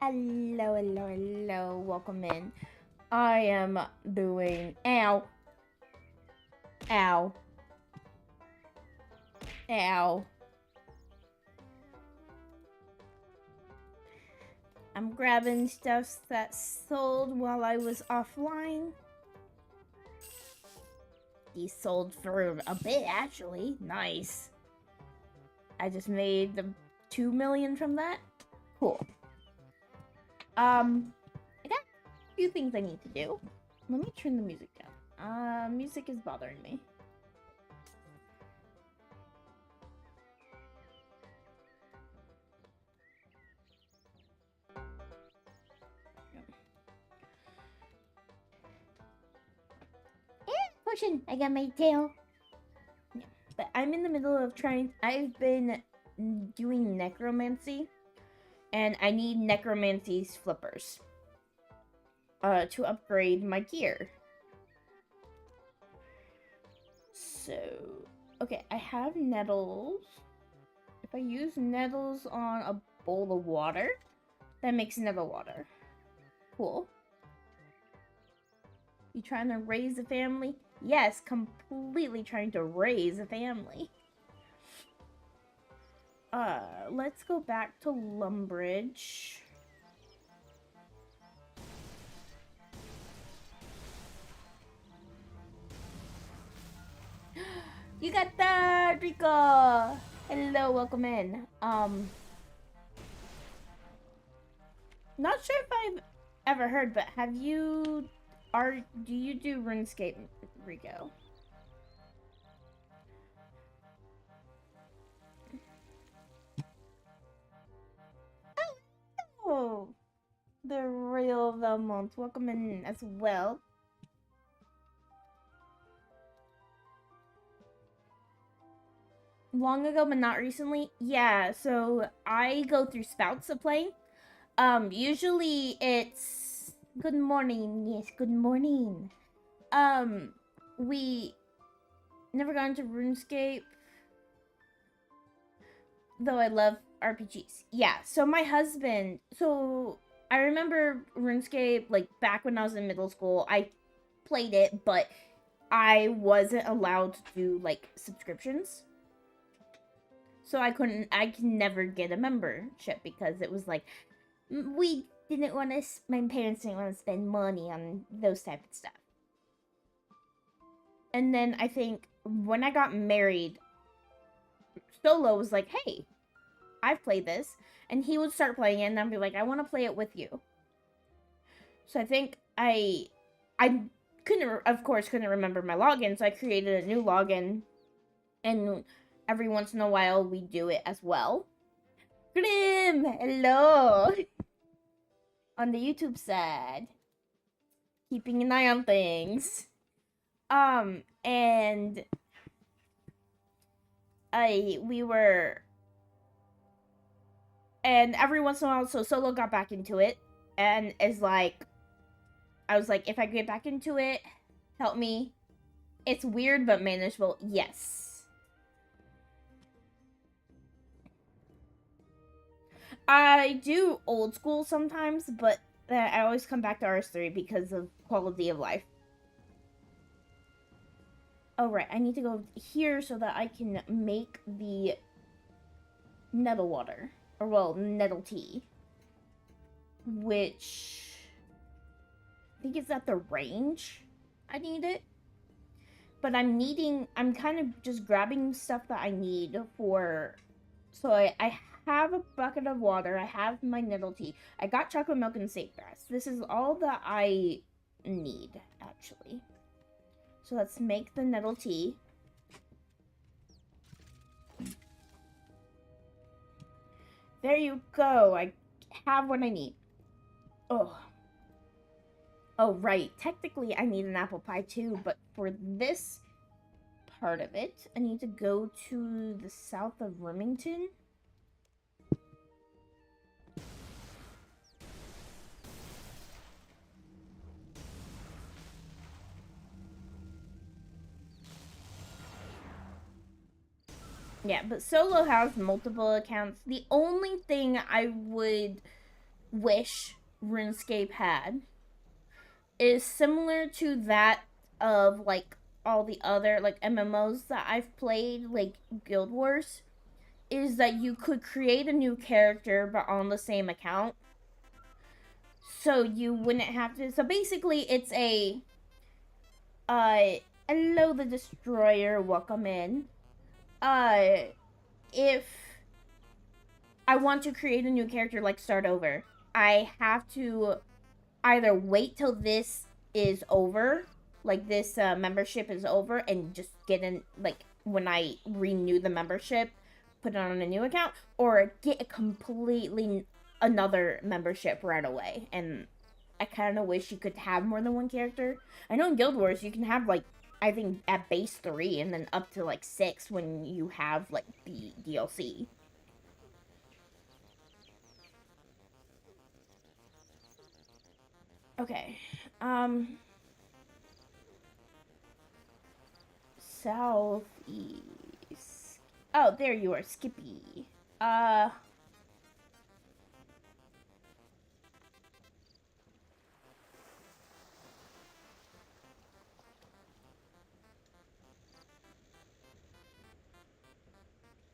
Hello, hello, hello. Welcome in. I am doing. Ow. Ow. Ow. I'm grabbing stuff that sold while I was offline. These sold for a bit, actually. Nice. I just made the 2 million from that. Cool. I got a few things I need to do. Let me turn the music down. Music is bothering me. Potion! I got my tail. Yeah, but I'm in the middle of trying. I've been doing necromancy, and I need necromancy's flippers to upgrade my gear. So, okay, I have nettles. If I use nettles on a bowl of water, that makes nettle water. Cool. You trying to raise a family? Yes, completely trying to raise a family. Let's go back to Lumbridge. You got that, Rico! Hello, welcome in. Not sure if I've ever heard, but have you... do you do RuneScape, Rico? Oh, the real Velmont. Welcome in as well. Long ago, but not recently. Yeah, so I go through spouts of play. Usually it's good morning. Yes, good morning. We never got into RuneScape, though I love RPGs. Yeah, so my husband, so I remember RuneScape, like, back when I was in middle school. I played it, but I wasn't allowed to do, like, subscriptions. So I can never get a membership because it was like, we didn't want to, my parents didn't want to spend money on those type of stuff. And then I think when I got married, Solo was like, hey, I've played this. And he would start playing it, and I'd be like, I want to play it with you. So I think I couldn't, of course, couldn't remember my login, so I created a new login. And every once in a while, we do it as well. Grim! Hello! On the YouTube side. Keeping an eye on things. And and every once in a while, so Solo got back into it, and is like, I was like, if I get back into it, help me. It's weird, but manageable. Yes. I do old school sometimes, but I always come back to RS3 because of quality of life. Oh, right. I need to go here so that I can make the nettle water. Or, well, nettle tea. Which... I think it's at the range I need it. But I'm kind of just grabbing stuff that I need for... So I have a bucket of water. I have my nettle tea. I got chocolate milk and safegrass. This is all that I need, actually. So let's make the nettle tea. There you go. I have what I need. Oh. Oh, right. Technically, I need an apple pie too, but for this part of it, I need to go to the south of Remington. Yeah, but Solo has multiple accounts. The only thing I would wish RuneScape had is similar to that of like all the other like MMOs that I've played, like Guild Wars, is that you could create a new character but on the same account. So you wouldn't have to. So basically, it's a uh, hello the destroyer, welcome in. If I want to create a new character, like start over, I have to either wait till this is over, like this membership is over, and just get in, like when I renew the membership, put it on a new account, or get a completely another membership right away. And I kind of wish you could have more than one character. I know in Guild Wars you can have like, I think at base 3 and then up to like 6 when you have like the DLC. Okay. Southeast. Oh, there you are, Skippy. Uh,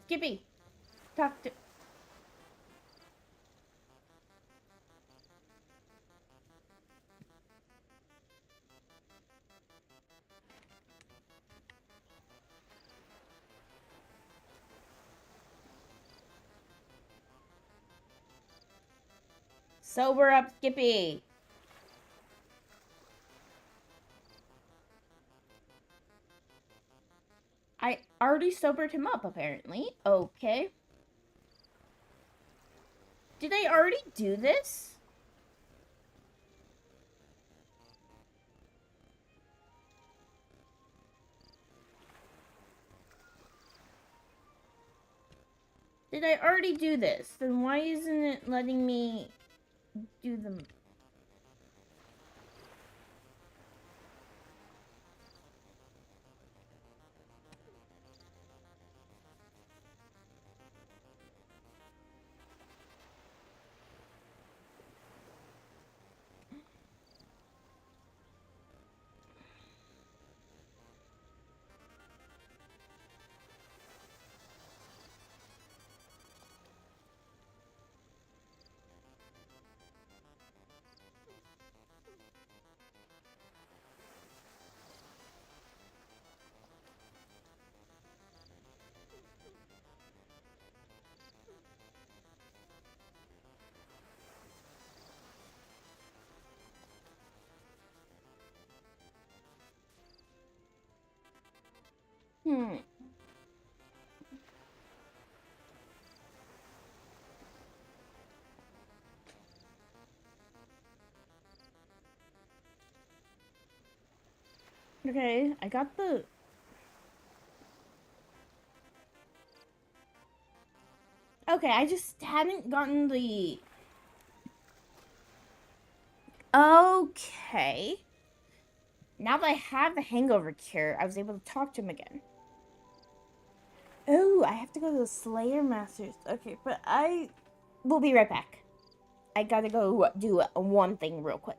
Skippy, talk to. Sober up, Skippy. I already sobered him up, apparently. Okay. Did I already do this? Did I already do this? Then why isn't it letting me do them? Hmm. Okay, I got the. Okay, I just hadn't gotten the. Okay. Now that I have the hangover cure, I was able to talk to him again. Oh, I have to go to the Slayer Masters. Okay, but I will be right back. I gotta go do one thing real quick.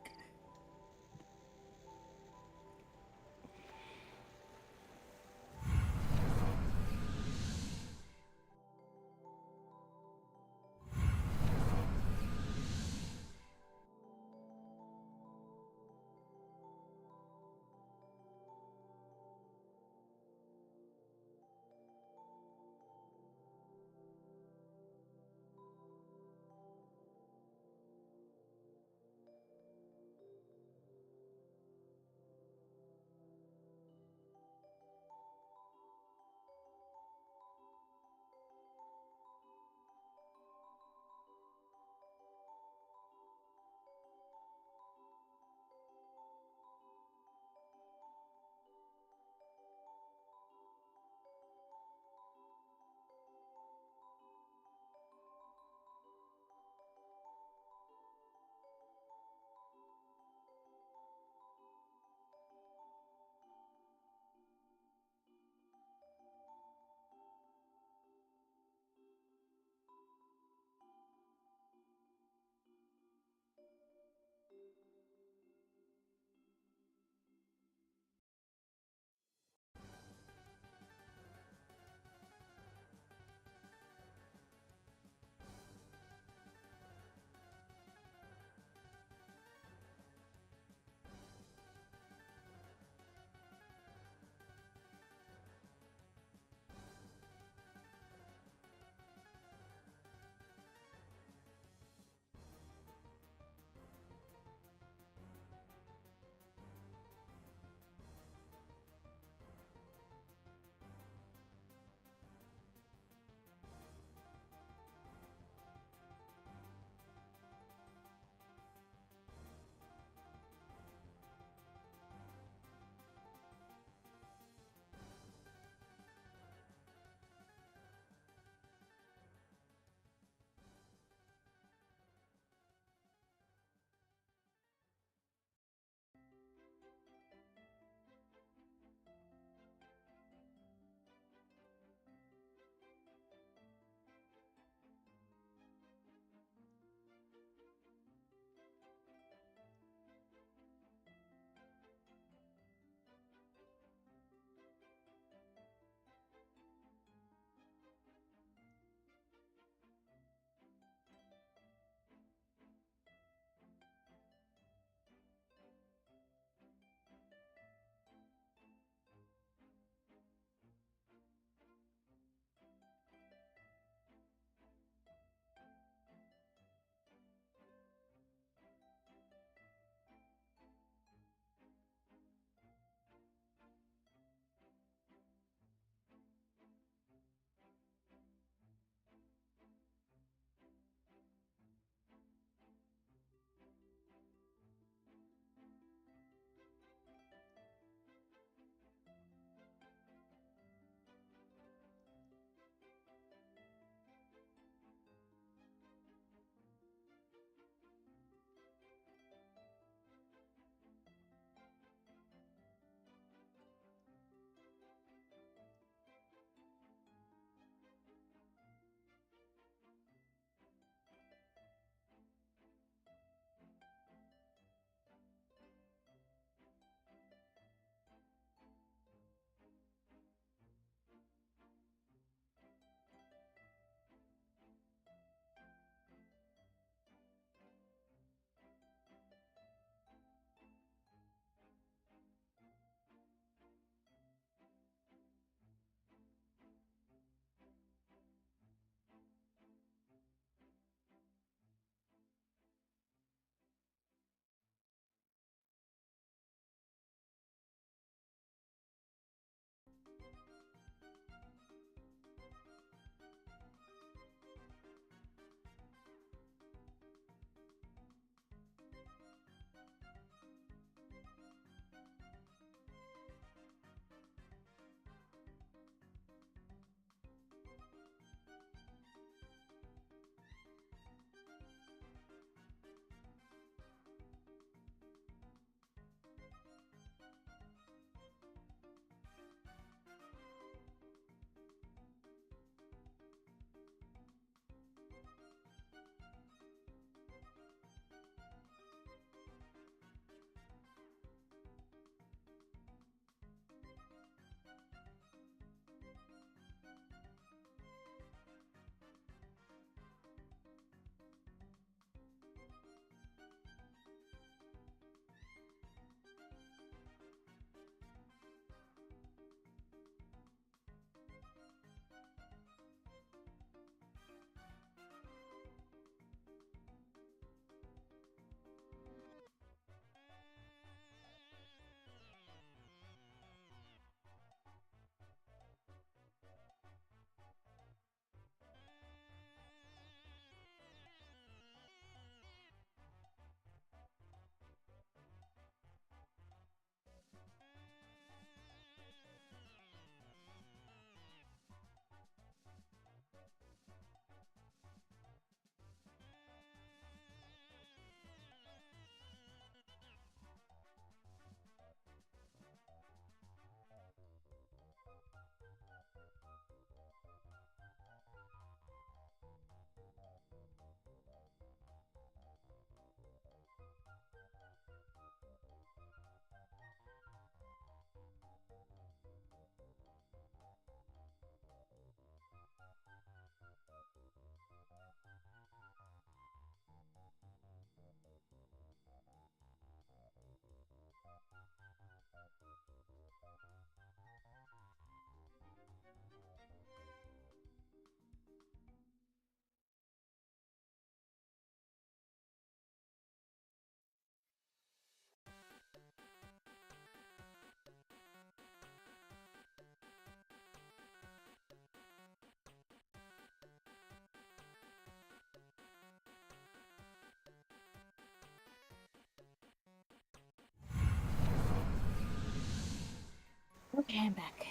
Okay, I'm back.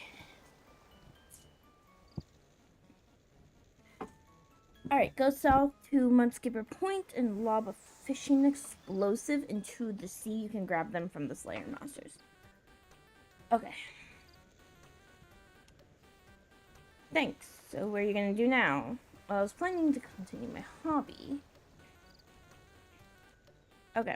Alright, go south to Mudskipper Point and lob a fishing explosive into the sea. You can grab them from the Slayer monsters. Okay. Thanks. So what are you gonna do now? Well, I was planning to continue my hobby. Okay.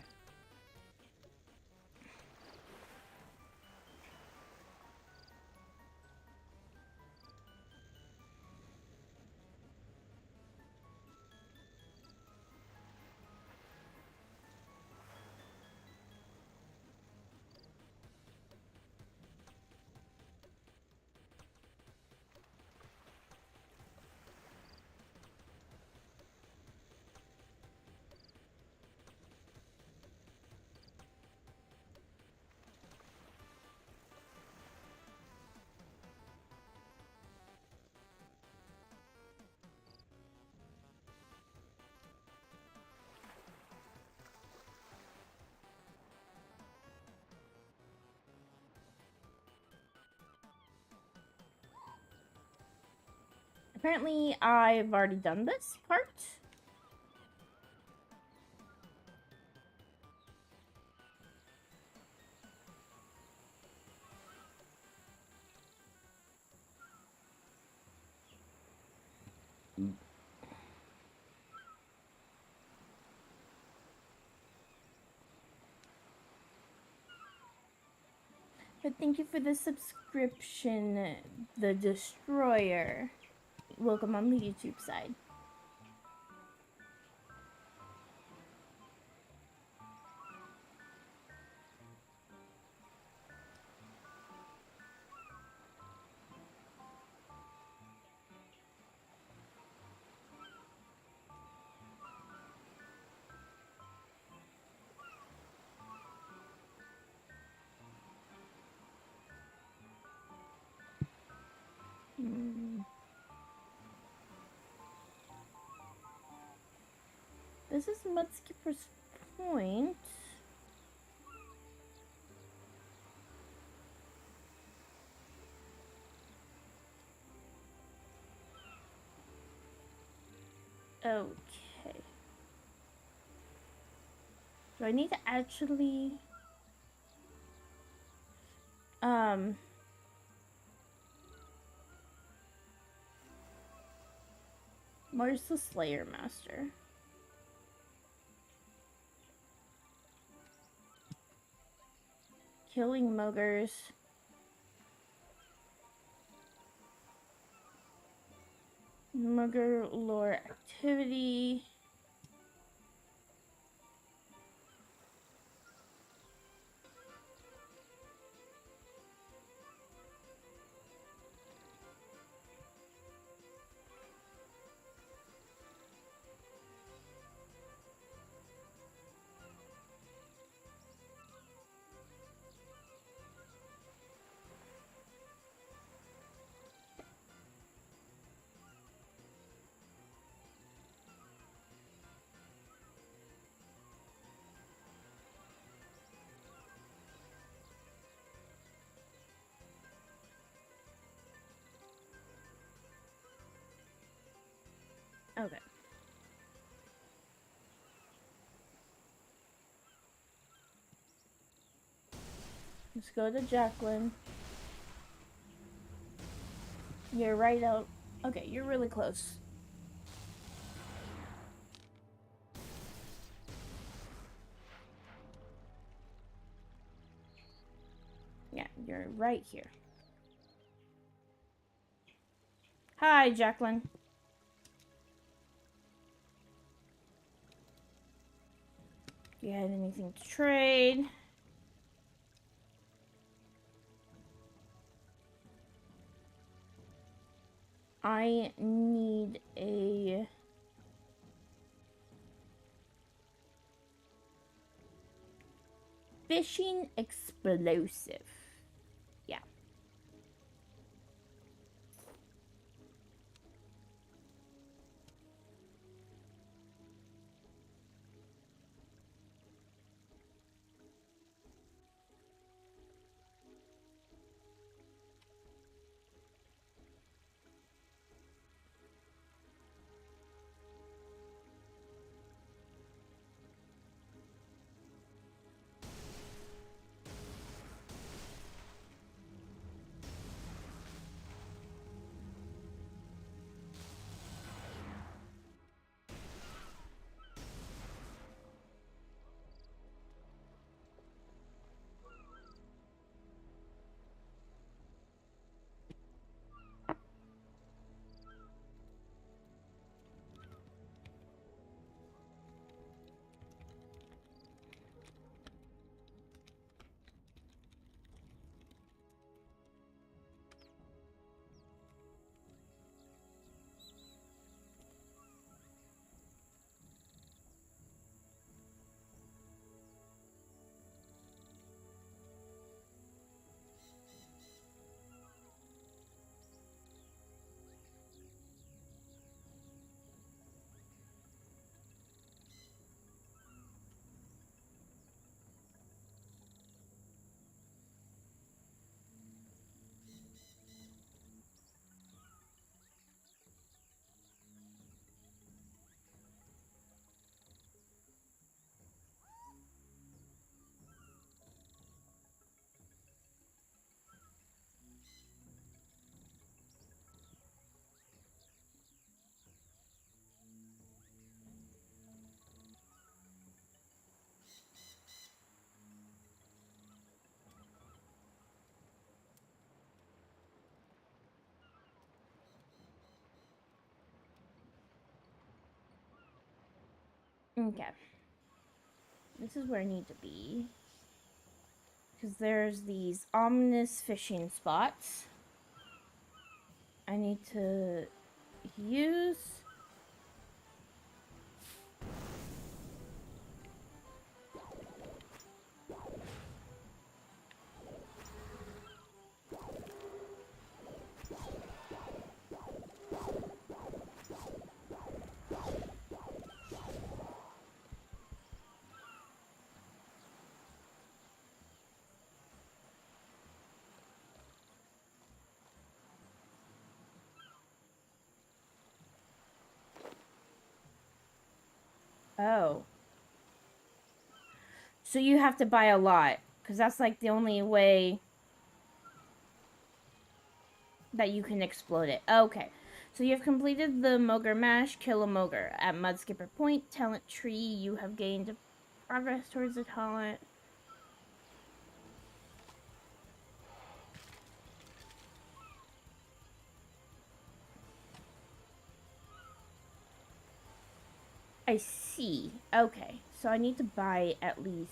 Apparently, I've already done this part. But thank you for the subscription, The Destroyer. Welcome on the YouTube side. This is Mudskipper's Point. Okay. Do I need to actually... Where's the Slayer Master? Killing muggers. Mugger lore activity. Okay. Let's go to Jacqueline. You're right out. Okay, you're really close. Yeah, you're right here. Hi, Jacqueline. Do you have anything to trade? I need a... fishing explosive. Yeah. Okay. This is where I need to be. Because there's these ominous fishing spots. I need to use... Oh. So you have to buy a lot. Because that's like the only way that you can explode it. Okay. So you have completed the Mogre Mash, kill a Mogre. At Mudskipper Point, Talent Tree, you have gained progress towards the talent. I see. Okay. So I need to buy at least...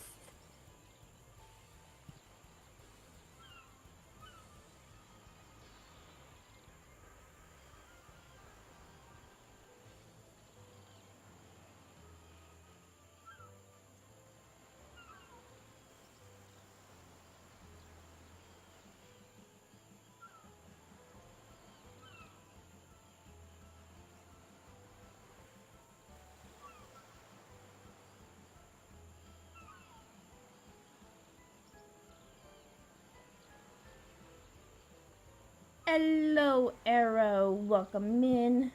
Hello, Arrow. Welcome in.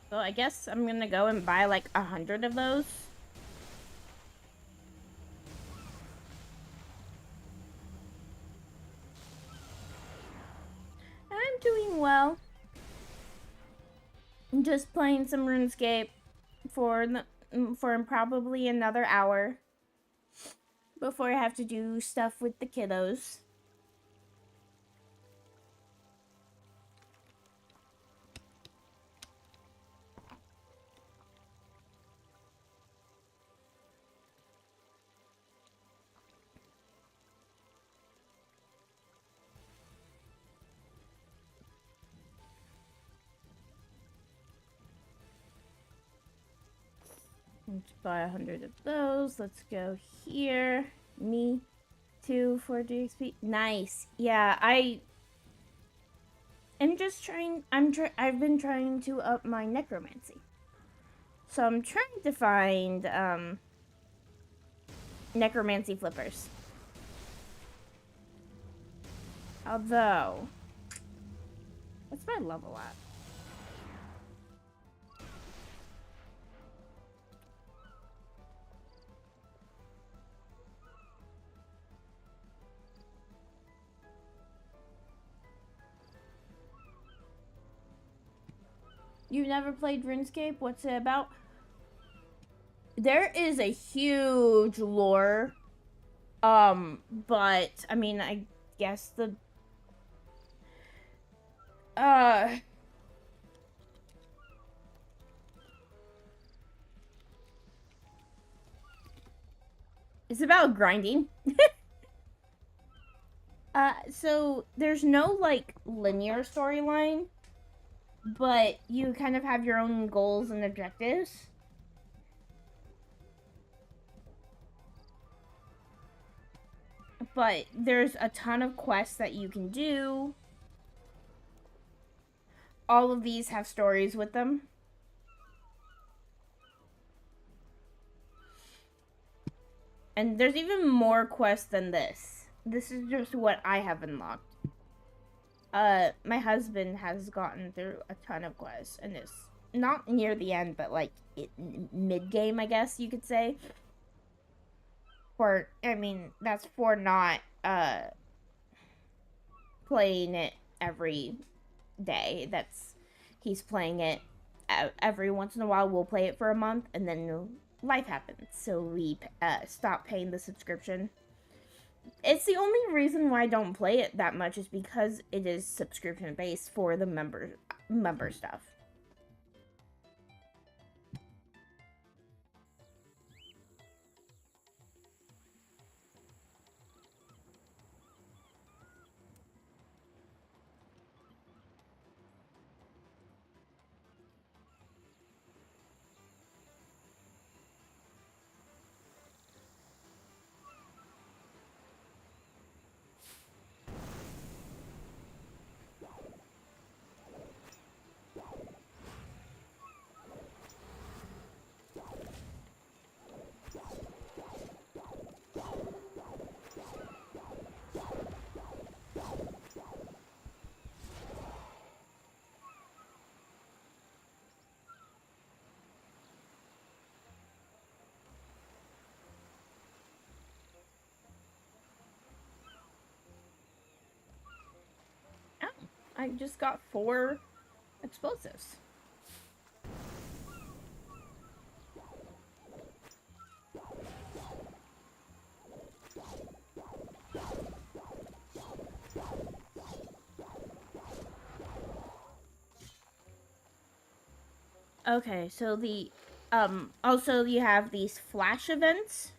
So I guess I'm gonna go and buy like 100 of those. I'm doing well. I'm just playing some RuneScape for probably another hour before I have to do stuff with the kiddos. Let's buy 100 of those. Let's go here. Me. 2 for DXP. Nice. Yeah, I'm just trying. I've been trying to up my necromancy. So I'm trying to find necromancy flippers. Although, what's my level at? You've never played RuneScape? What's it about? There is a huge lore. But I mean, I guess the it's about grinding. So there's no like linear storyline, but you kind of have your own goals and objectives. But there's a ton of quests that you can do. All of these have stories with them. And there's even more quests than this. This is just what I have unlocked. My husband has gotten through a ton of quests, and it's not near the end, but like mid-game, I guess you could say. I mean, that's for not playing it every day. He's playing it every once in a while. We'll play it for a month, and then life happens, so we stop paying the subscription. It's the only reason why I don't play it that much is because it is subscription based for the member stuff. I just got 4 explosives. Okay, so the also you have these flash events.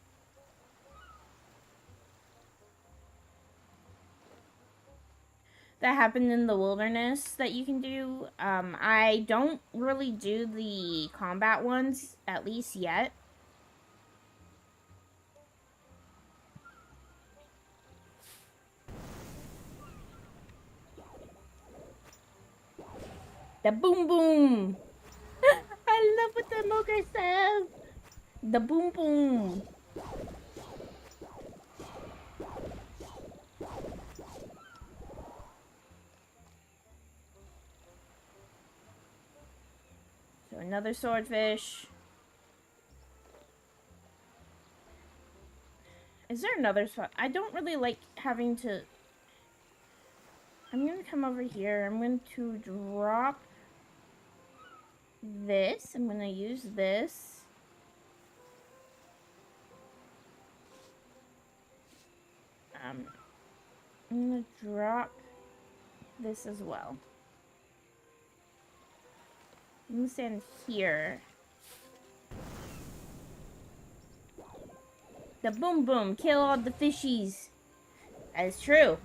That happen in the wilderness that you can do. I don't really do the combat ones, at least yet. The boom boom! I love what the moker says! The boom boom! So another swordfish. Is there another spot? I don't really like having to... I'm gonna come over here. I'm going to drop this. I'm gonna use this. I'm gonna drop this as well. I'm gonna stand here. The boom boom, kill all the fishies. That is true.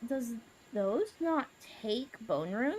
Does those not take bone runes?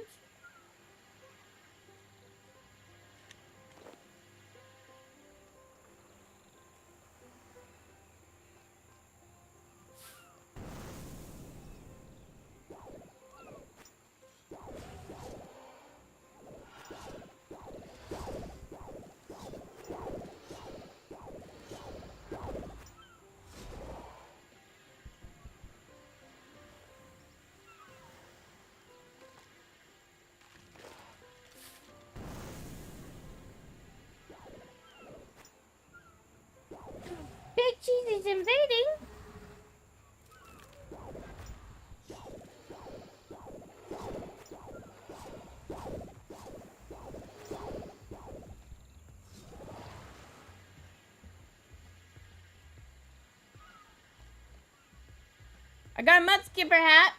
Big Cheese is invading! I got a mud skipper hat!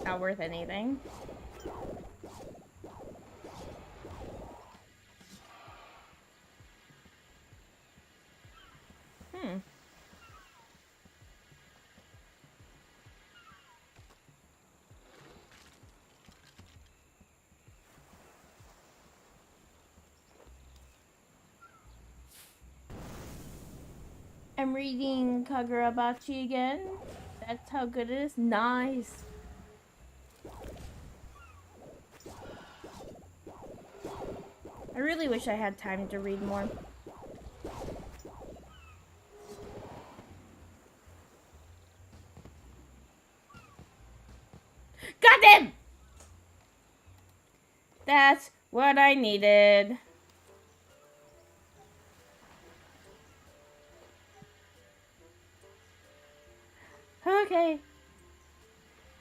Not worth anything. I'm reading Kagurabachi again. That's how good it is. Nice. I really wish I had time to read more. That's what I needed. Okay.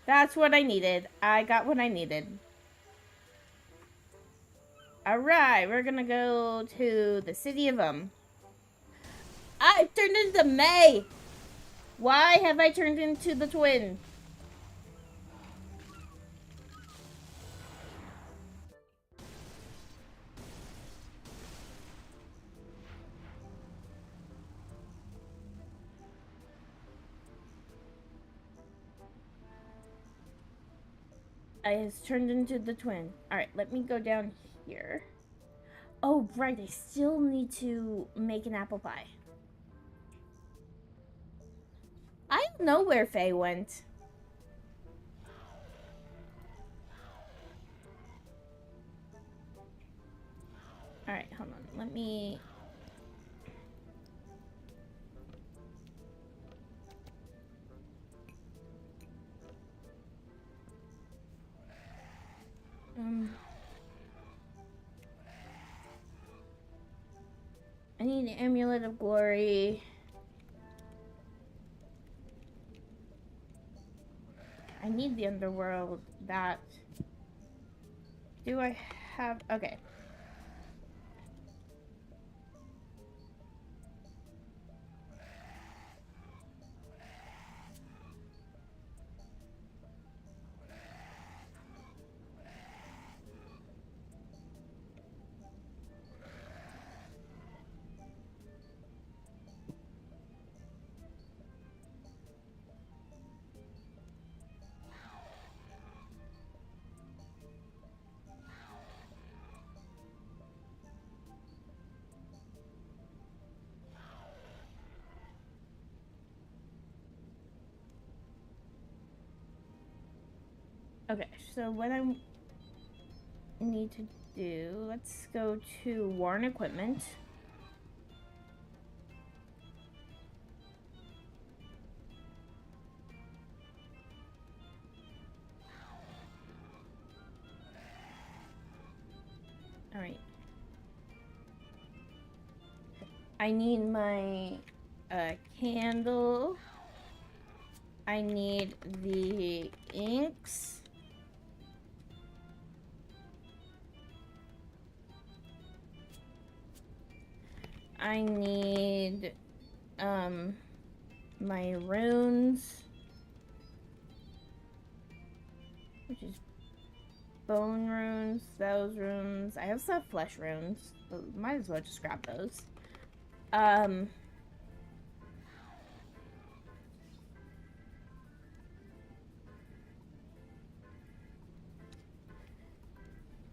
That's what I needed. I got what I needed. Alright, we're gonna go to the city of I turned into May! Why have I turned into the twin? I has turned into the twin. Alright, let me go down here. Oh, right, I still need to make an apple pie. I don't know where Faye went. Alright, hold on. Let me... I need an amulet of glory. I need the underworld. That. Do I have... Okay. Okay, so what I need to do, let's go to worn equipment. All right. I need my candle. I need the inks. I need my runes, which is bone runes, those runes. I also have flesh runes, so might as well just grab those.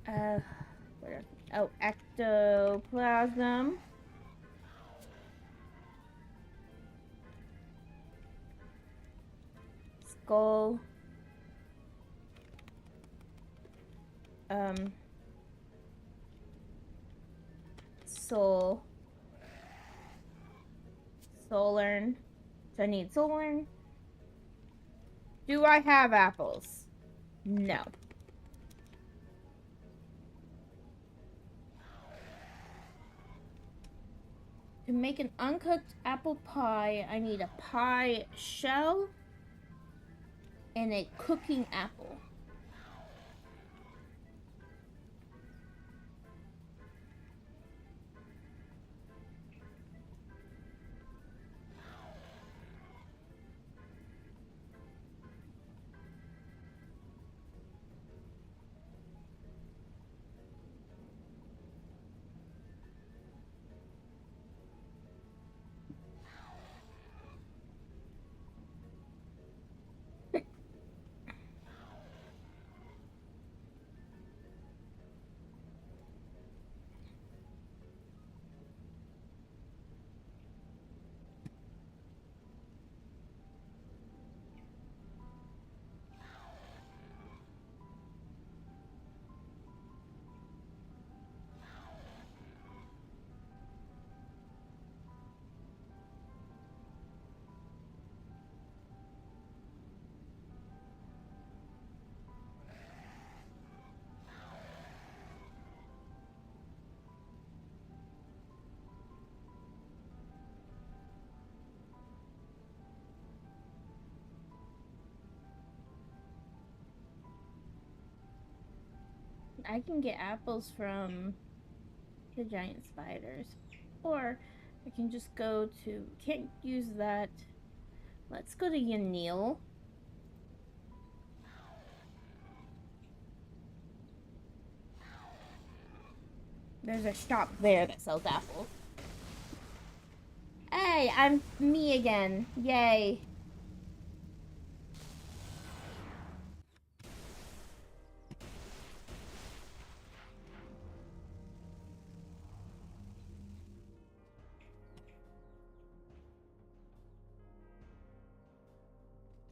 Where? Oh, ectoplasm. Skull. Soul. Soulern. So I need Soulern. Do I have apples? No. To make an uncooked apple pie, I need a pie shell and a cooking apple. I can get apples from the giant spiders. Or I can just go to... Can't use that. Let's go to Yanil. There's a shop there that sells apples. Hey, I'm me again. Yay.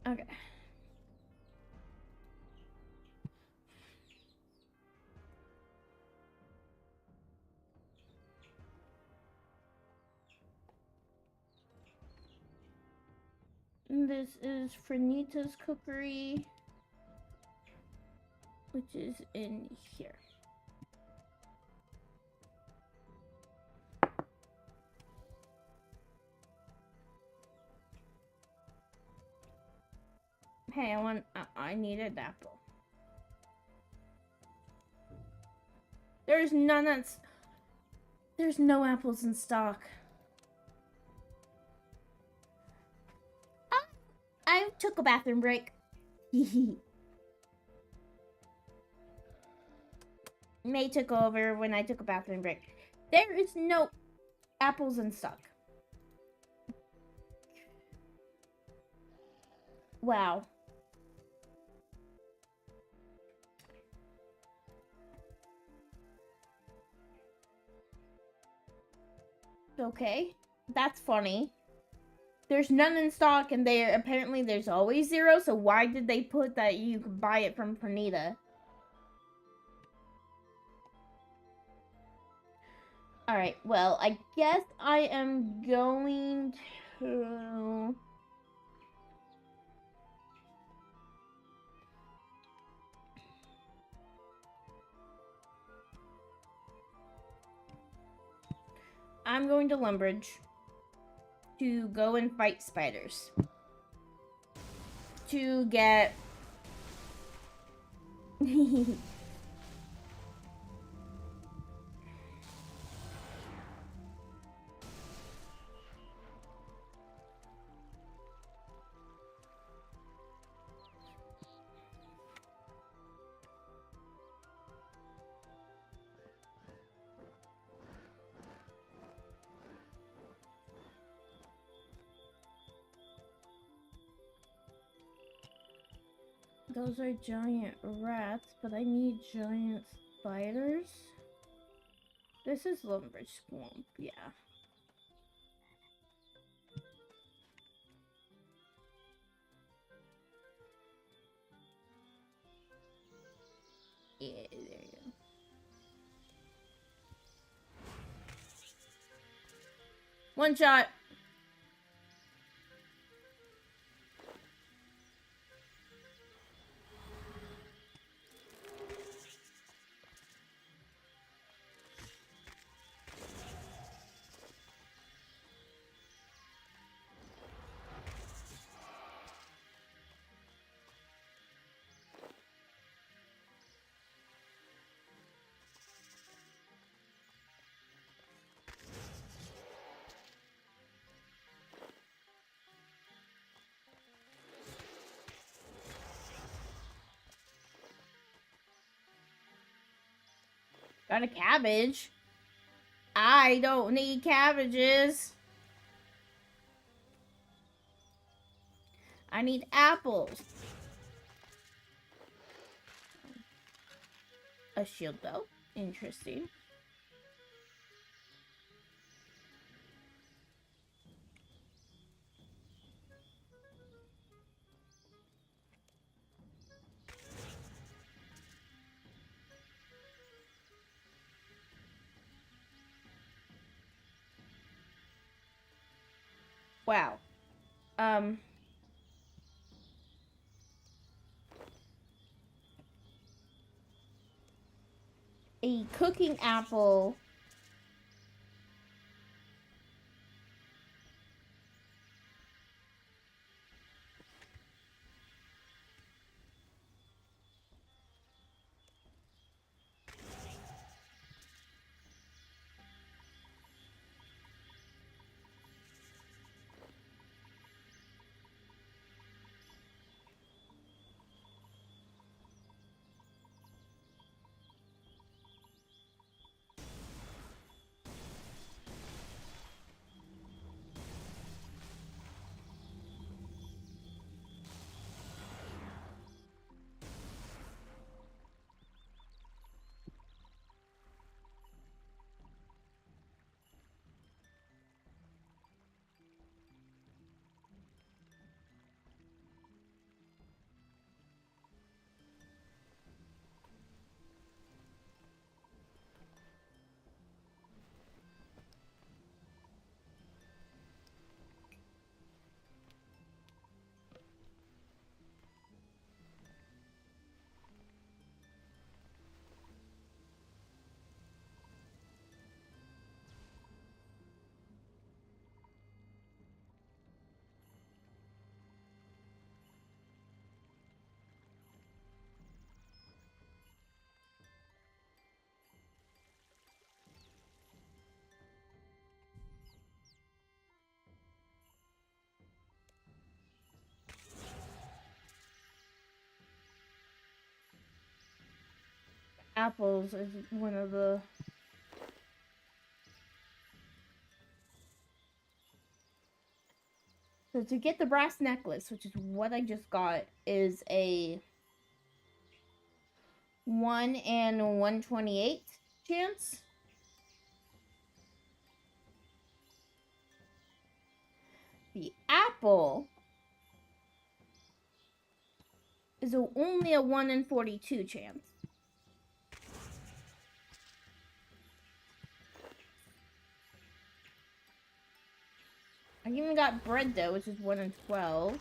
Okay. This is Frenita's cookery, which is in here. Hey, I need an apple. There's no apples in stock. I took a bathroom break. May took over when I took a bathroom break. There is no apples in stock. Wow. Okay, that's funny. There's none in stock, and apparently there's always zero. So why did they put that you could buy it from Pernita? All right. Well, I guess I am going to. I'm going to Lumbridge to go and fight spiders. To get... Those are giant rats, but I need giant spiders. This is Lumbridge Swamp, yeah. Yeah, there you go. One shot. Got a cabbage. I don't need cabbages. I need apples. A shield though. Interesting. Wow. A cooking apple. apples is one of the... So to get the brass necklace, which is what I just got, is a 1 in 128 chance. The apple is only a 1 in 42 chance. I even got bread dough, which is 1 in 12.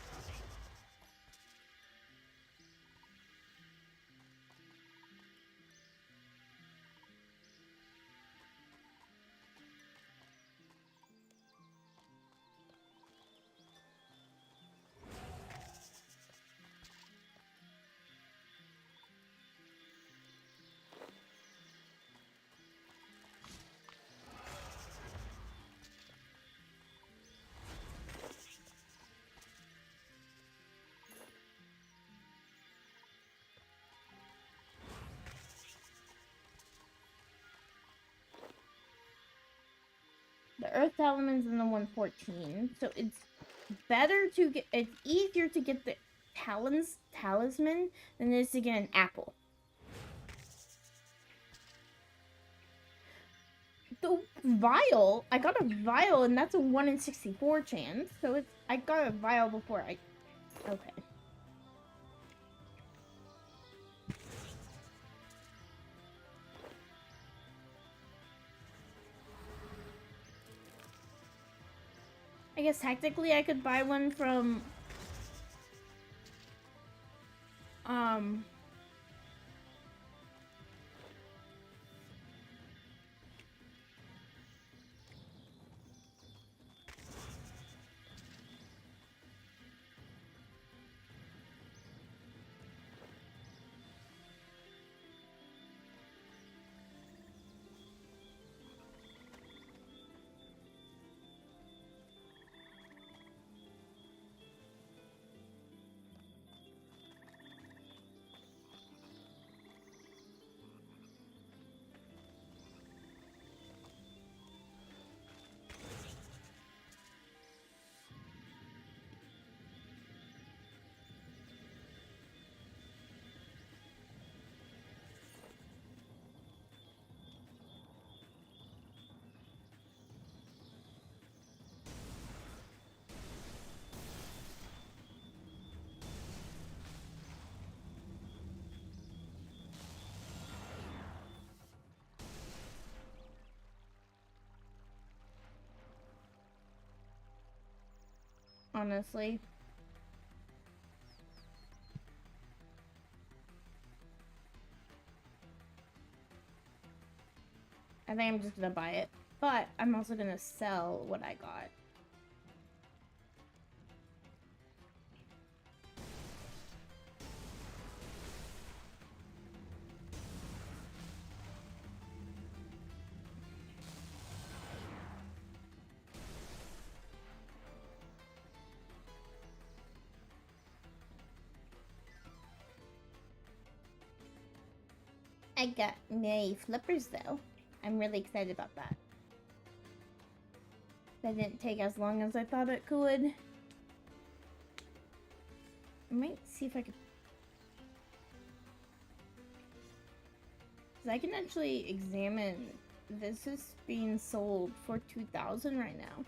The earth element's in the 114, so it's better to get, it's easier to get the talisman than it is to get an apple. The vial, I got a vial and that's a 1 in 64 chance, so it's, I got a vial before I, okay. I guess technically I could buy one from, honestly. I think I'm just gonna buy it. But I'm also gonna sell what I got. I got my flippers though. I'm really excited about that. That didn't take as long as I thought it could. I might see if I could... I can actually examine... This is being sold for 2,000 right now.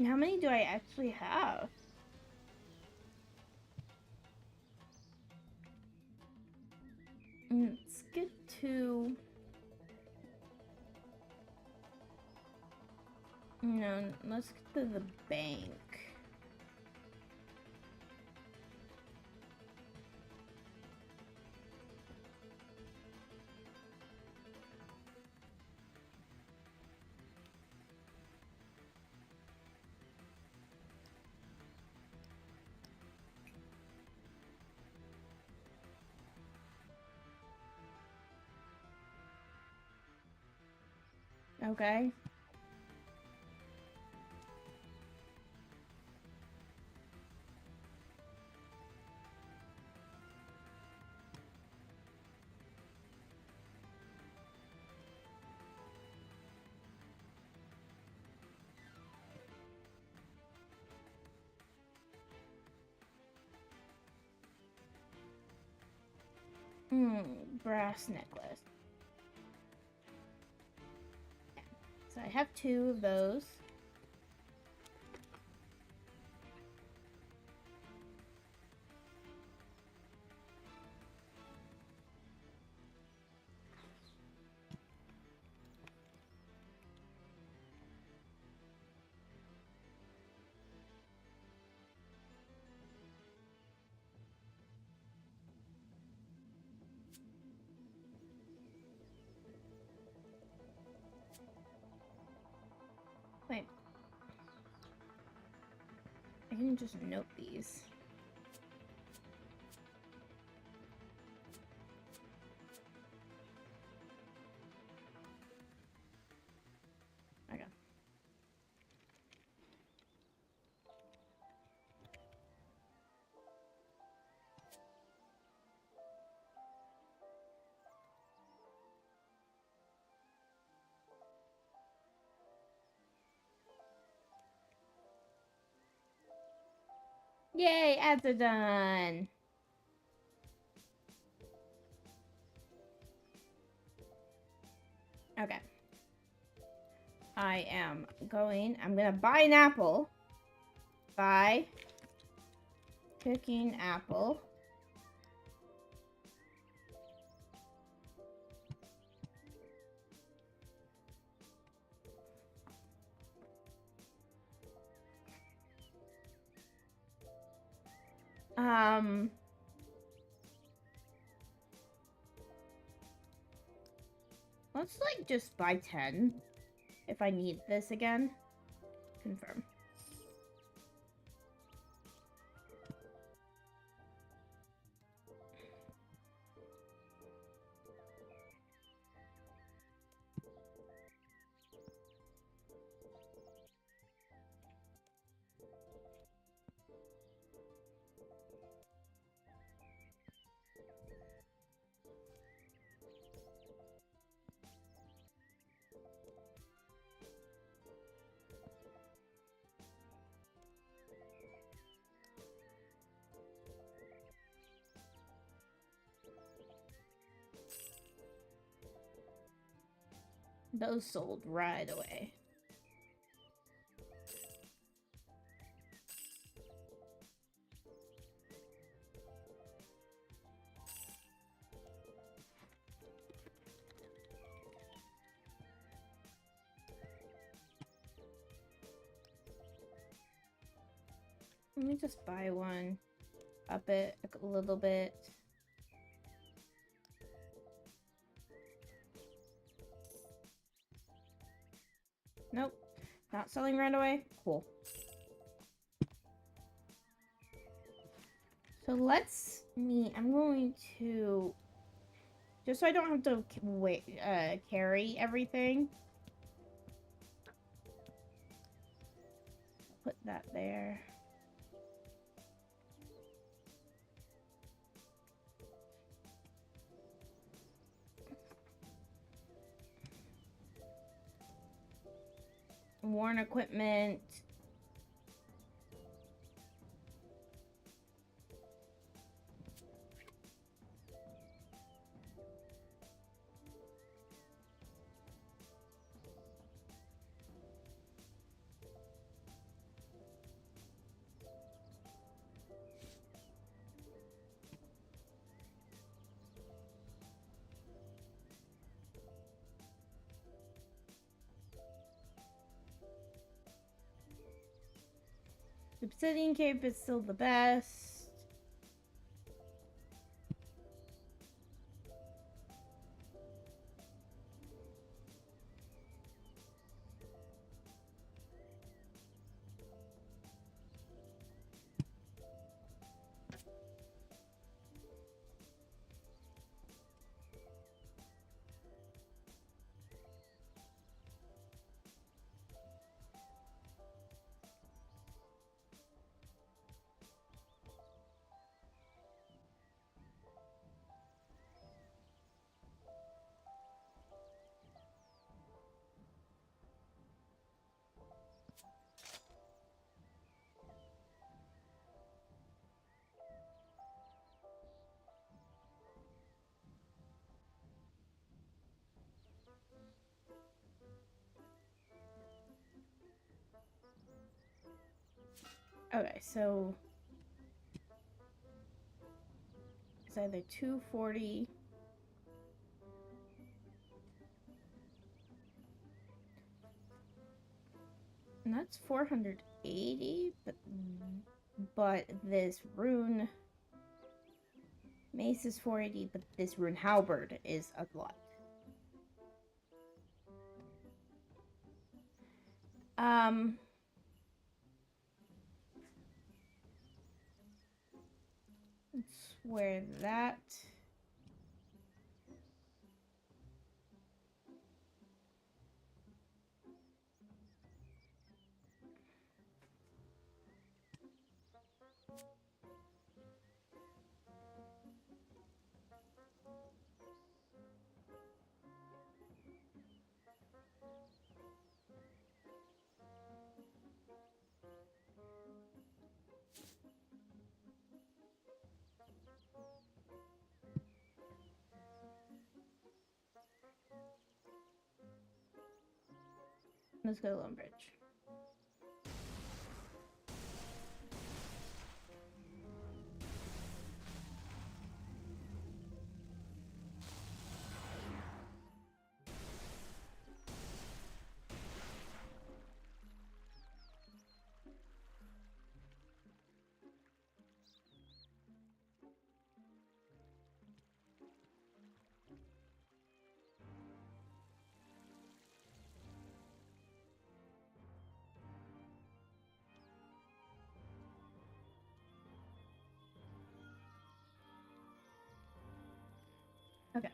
How many do I actually have? Let's get to... No, let's get to the bank. Okay. Brass necklace. Yeah. So I have 2 of those. Wait. I can just note these. Okay. Yay, ads are done. Okay. I'm gonna buy an apple. Buy cooking apple. Let's like just buy 10 if I need this again. Confirm. Those sold right away. Let me just buy one. Up it a little bit. Nope. Not selling right away. Cool. So I'm going to, just so I don't have to carry everything. Put that there. Worn equipment. The obsidian cape is still the best. Okay, so it's either 240. And that's 480, but this rune mace is 480, but this rune halberd is a lot. Let's wear that. Let's go to Lumbridge. Okay.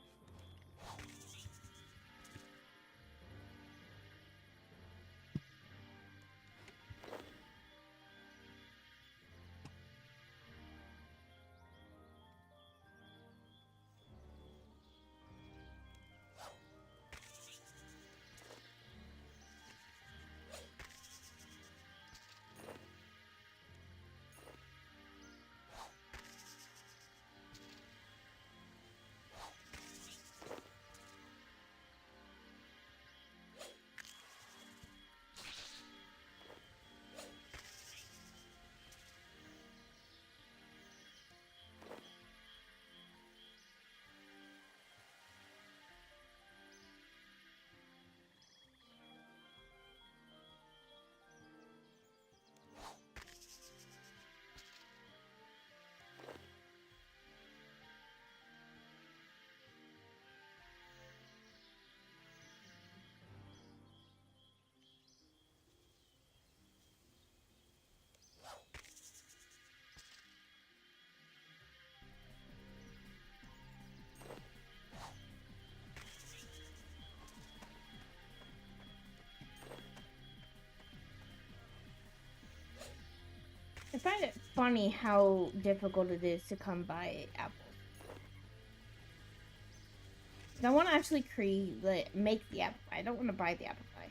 I find it funny how difficult it is to come by apples. I want to actually make the apple pie. I don't want to buy the apple pie.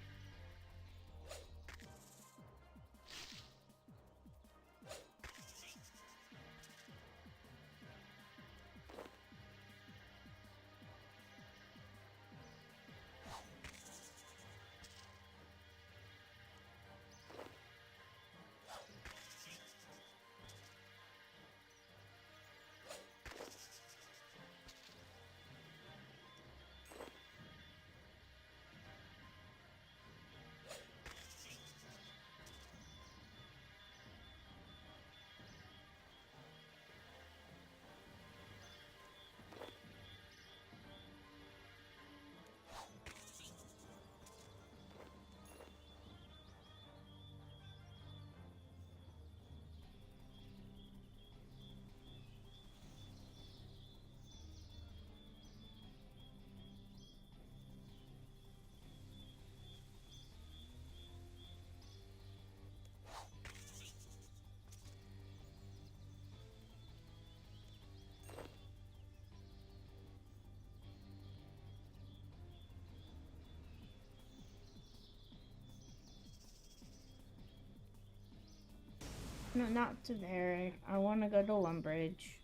No, not to there. I want to go to Lumbridge.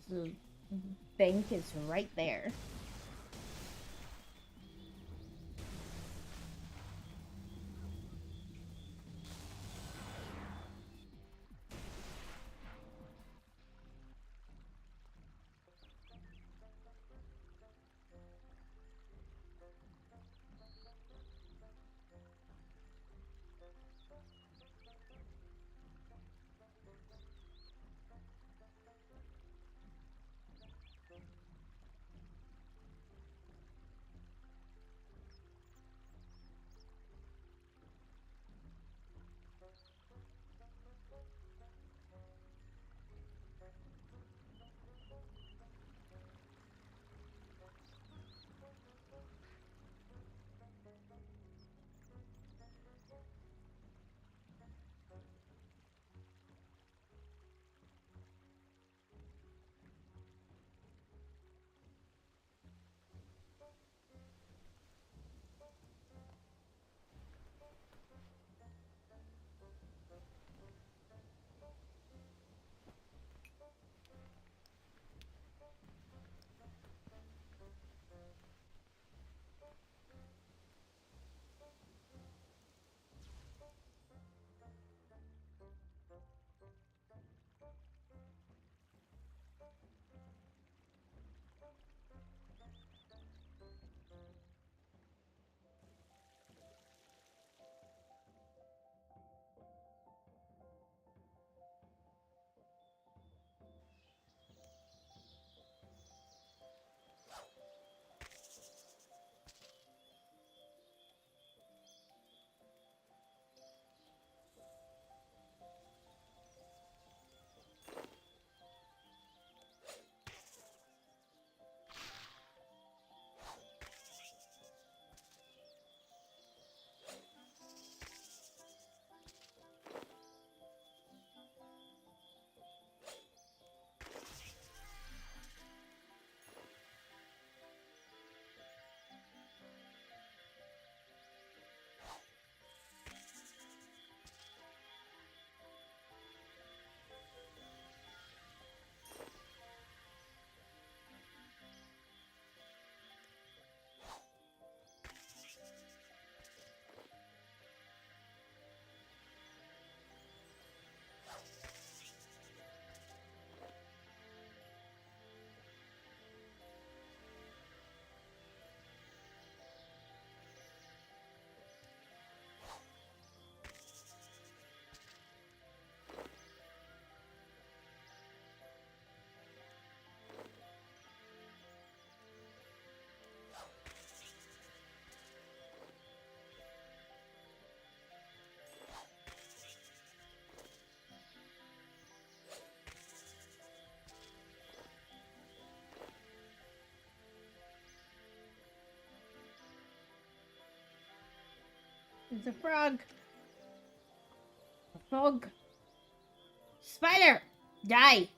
The bank is right there. It's a frog. A frog. Spider! Die!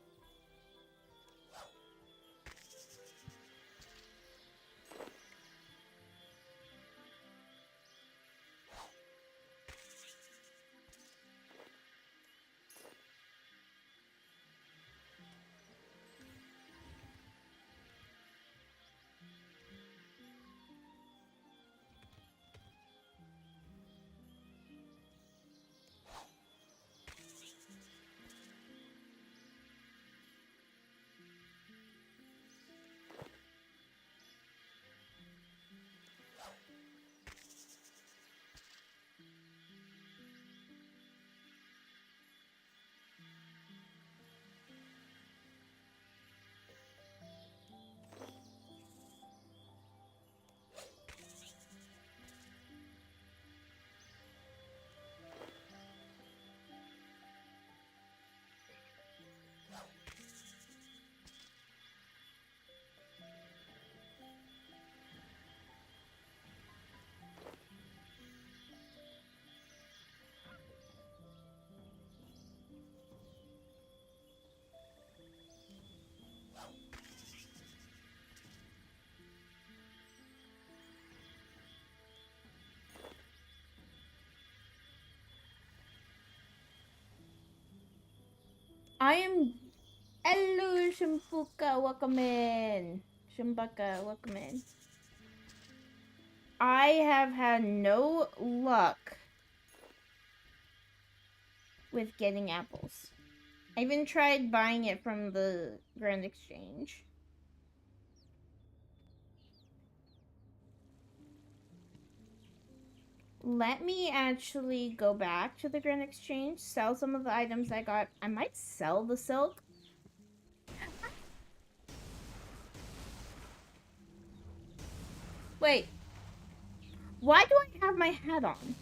I am... Hello, Shimpuka, welcome in. Shimbaka, welcome in. I have had no luck with getting apples. I even tried buying it from the Grand Exchange. Let me actually go back to the Grand Exchange, sell some of the items I got. I might sell the silk. Wait. Why do I have my hat on?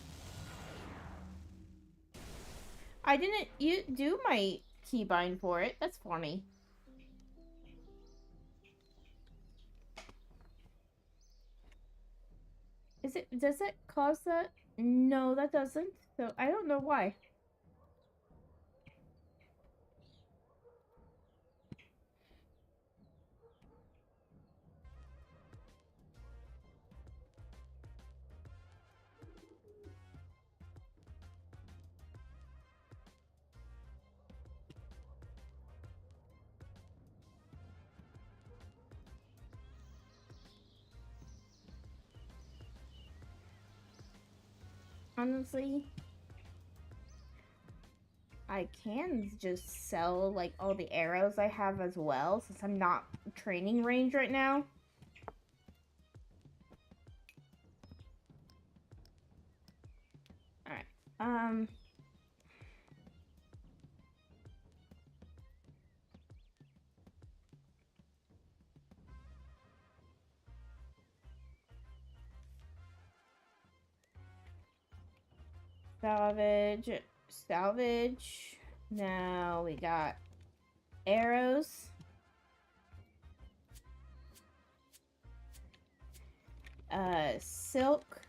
I didn't do my keybind for it. That's funny. Does it cause that? No, that doesn't. So I don't know why. Honestly, I can just sell like all the arrows I have as well, since I'm not training range right now. Alright. Salvage. Now we got arrows. Silk.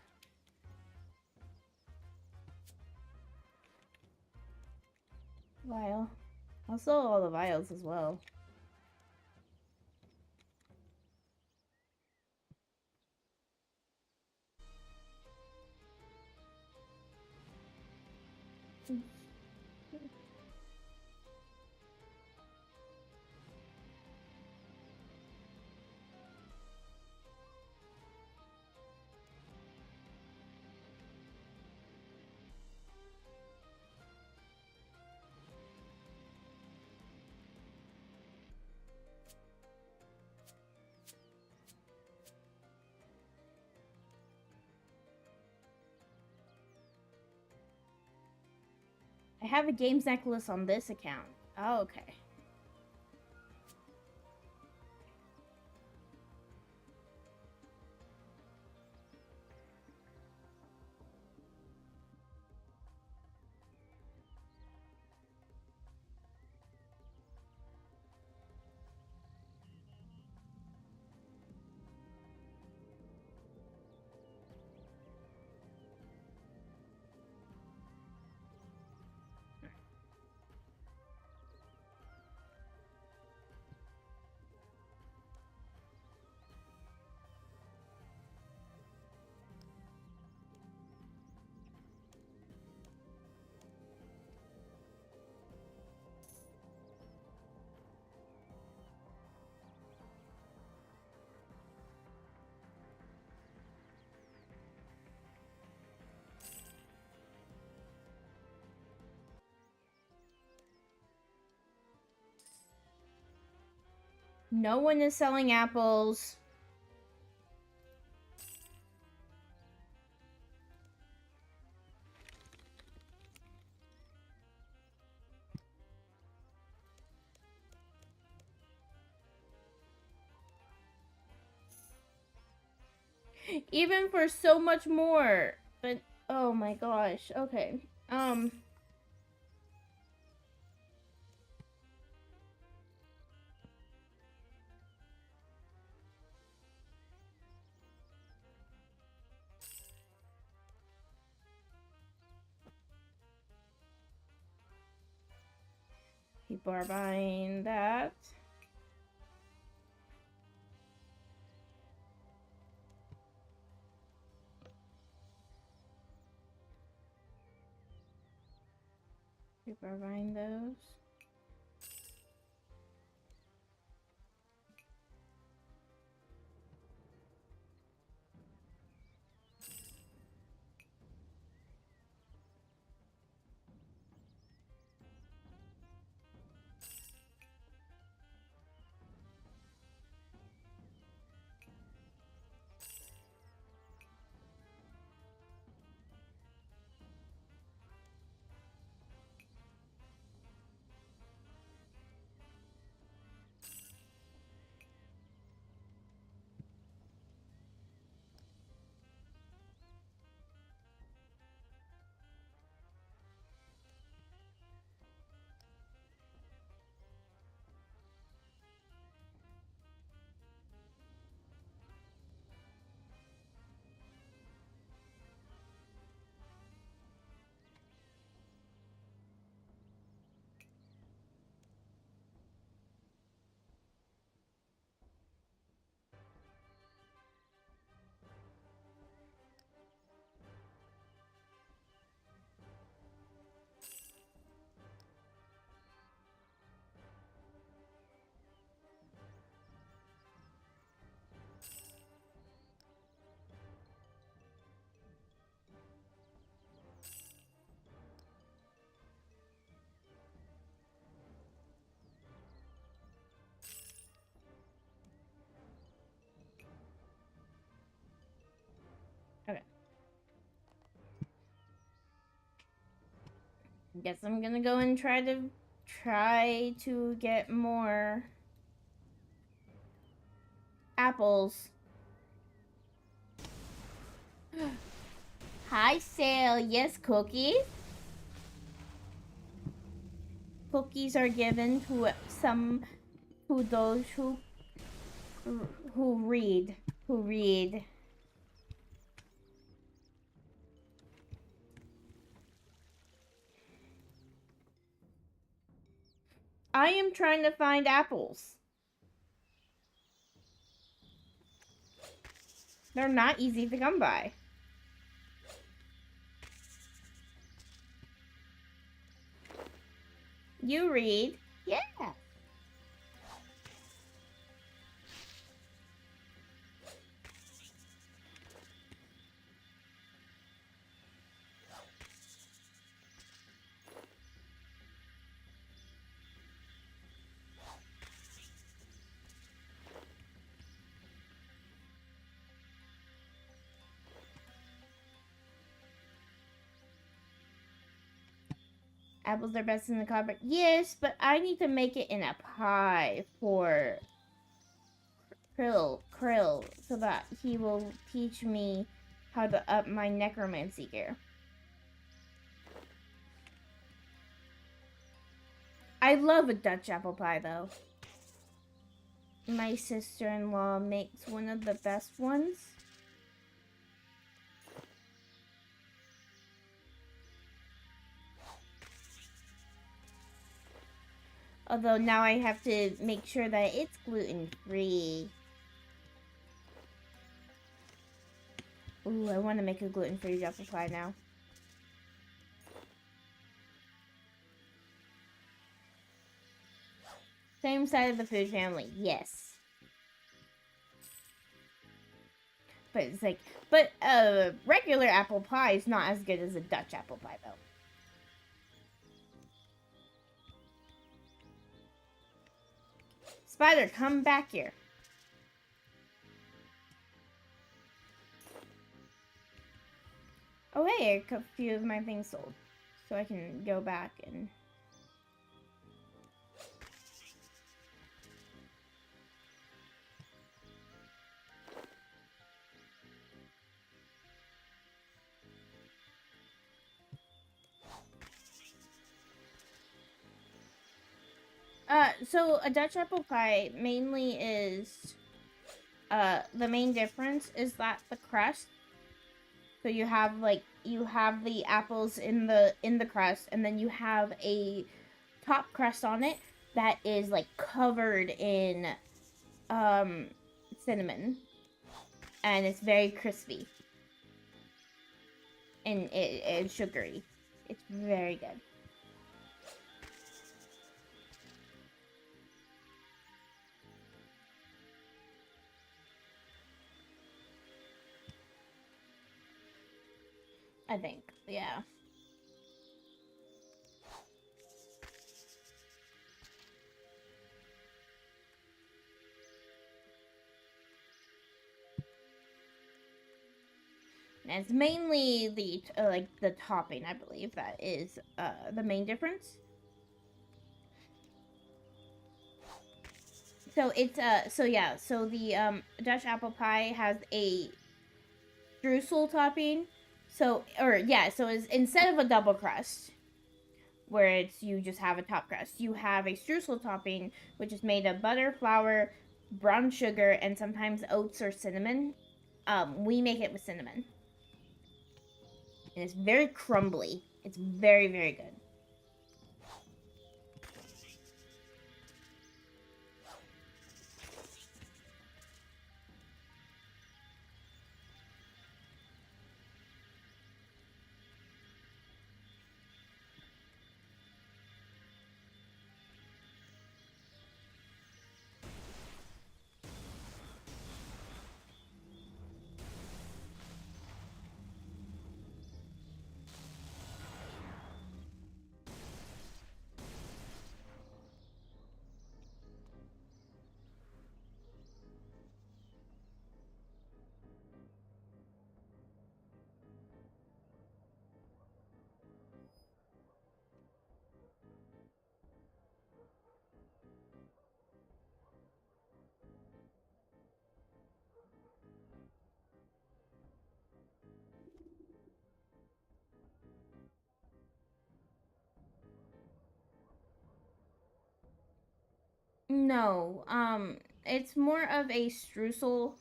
Vial. I'll sell all the vials as well. I have a games necklace on this account. Oh, okay. No one is selling apples. Even for so much more. But, oh my gosh. Okay. People are buying that. People are buying those. Okay. Guess I'm gonna go and try to get more apples. Hi, sale. Yes, cookies. Cookies are given to those who read. I am trying to find apples. They're not easy to come by. You read? Yeah. Apples are best in the cupboard. Yes, but I need to make it in a pie for Krill, so that he will teach me how to up my necromancy gear. I love a Dutch apple pie, though. My sister-in-law makes one of the best ones. Although now I have to make sure that it's gluten-free. Ooh, I want to make a gluten-free apple pie now. Same side of the food family, yes. But it's like, but a regular apple pie is not as good as a Dutch apple pie, though. Spider, come back here. Oh, hey, a few of my things sold. So I can go back and... So a Dutch apple pie mainly is, the main difference is that the crust. So you have the apples in the crust, and then you have a top crust on it that is like covered in cinnamon, and it's very crispy and it's sugary. It's very good. I think, yeah. And it's mainly the like the topping, I believe, that is the main difference. So it's so the Dutch apple pie has a streusel topping. So it's instead of a double crust where it's you just have a top crust, you have a streusel topping which is made of butter, flour, brown sugar, and sometimes oats or cinnamon. We make it with cinnamon. And it's very crumbly. It's very, very good. No, it's more of a streusel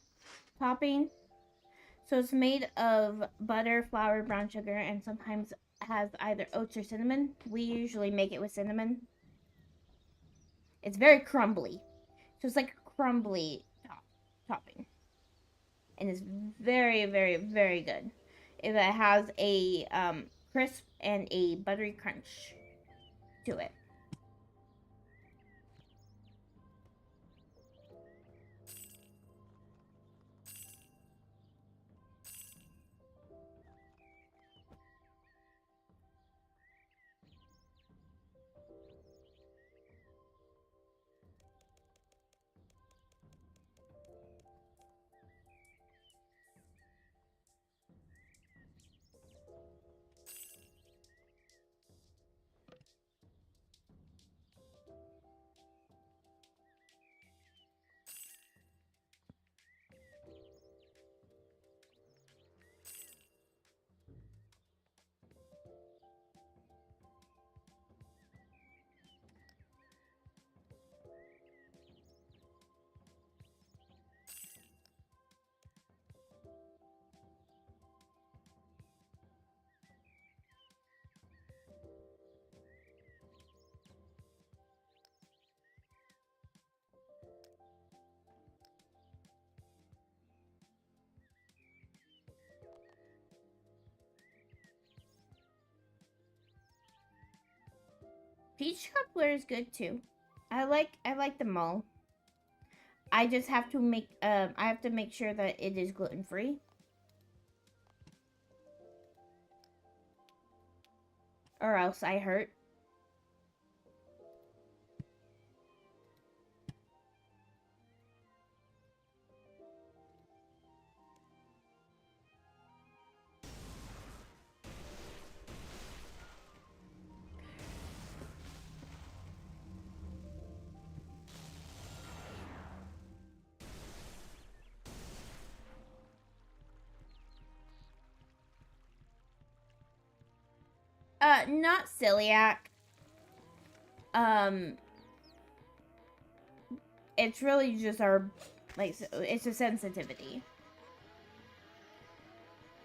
topping. So it's made of butter, flour, brown sugar, and sometimes has either oats or cinnamon. We usually make it with cinnamon. It's very crumbly. So it's like a crumbly topping. And it's very, very, very good. It has a crisp and a buttery crunch to it. Peach cobbler is good too. I like them all. I just have to make sure that it is gluten free. Or else I hurt. Not celiac. Um, it's really just our, like, it's a sensitivity.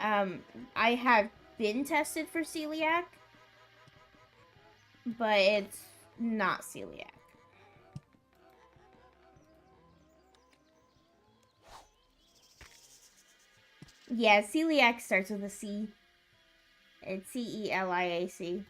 I have been tested for celiac, but it's not celiac. Yeah, celiac starts with a C. It's CELIAC.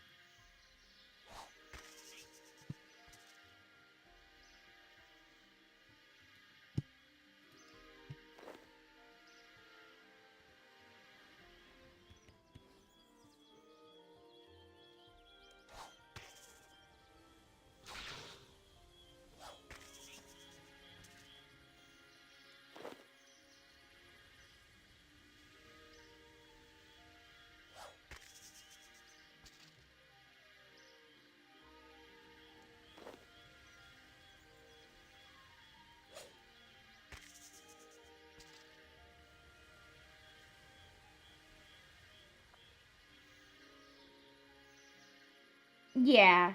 Yeah.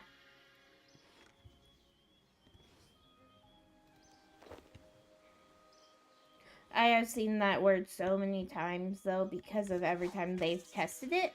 I have seen that word so many times, though, because of every time they've tested it.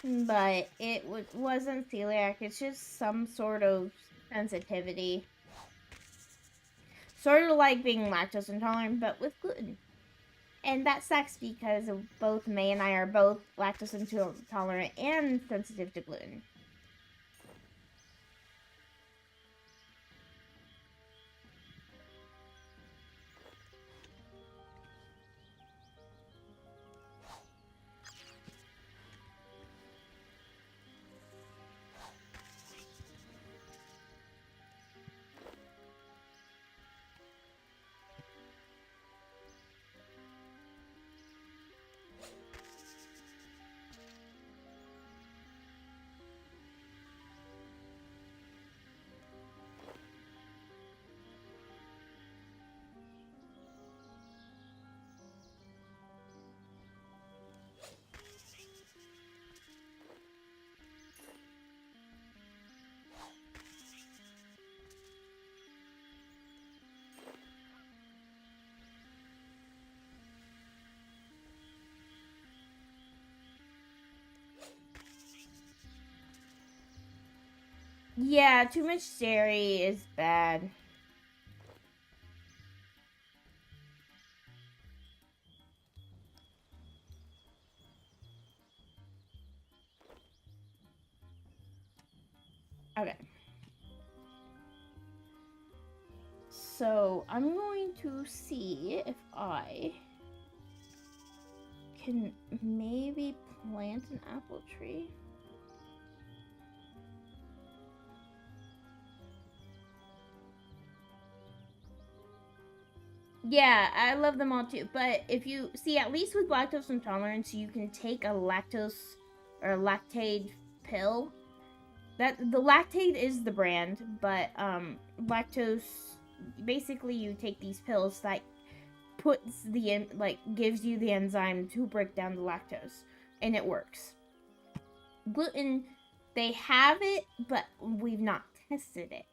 But it wasn't celiac. It's just some sort of sensitivity. Sort of like being lactose intolerant, but with gluten. And that sucks because both May and I are both lactose intolerant and sensitive to gluten. Yeah, too much dairy is bad. Okay. So I'm going to see if I can maybe plant an apple tree. Yeah, I love them all too. But if you see, at least with lactose intolerance, you can take a lactose or a lactate pill. That the lactate is the brand, but lactose, basically you take these pills that puts the gives you the enzyme to break down the lactose, and it works. Gluten, they have it, but we've not tested it.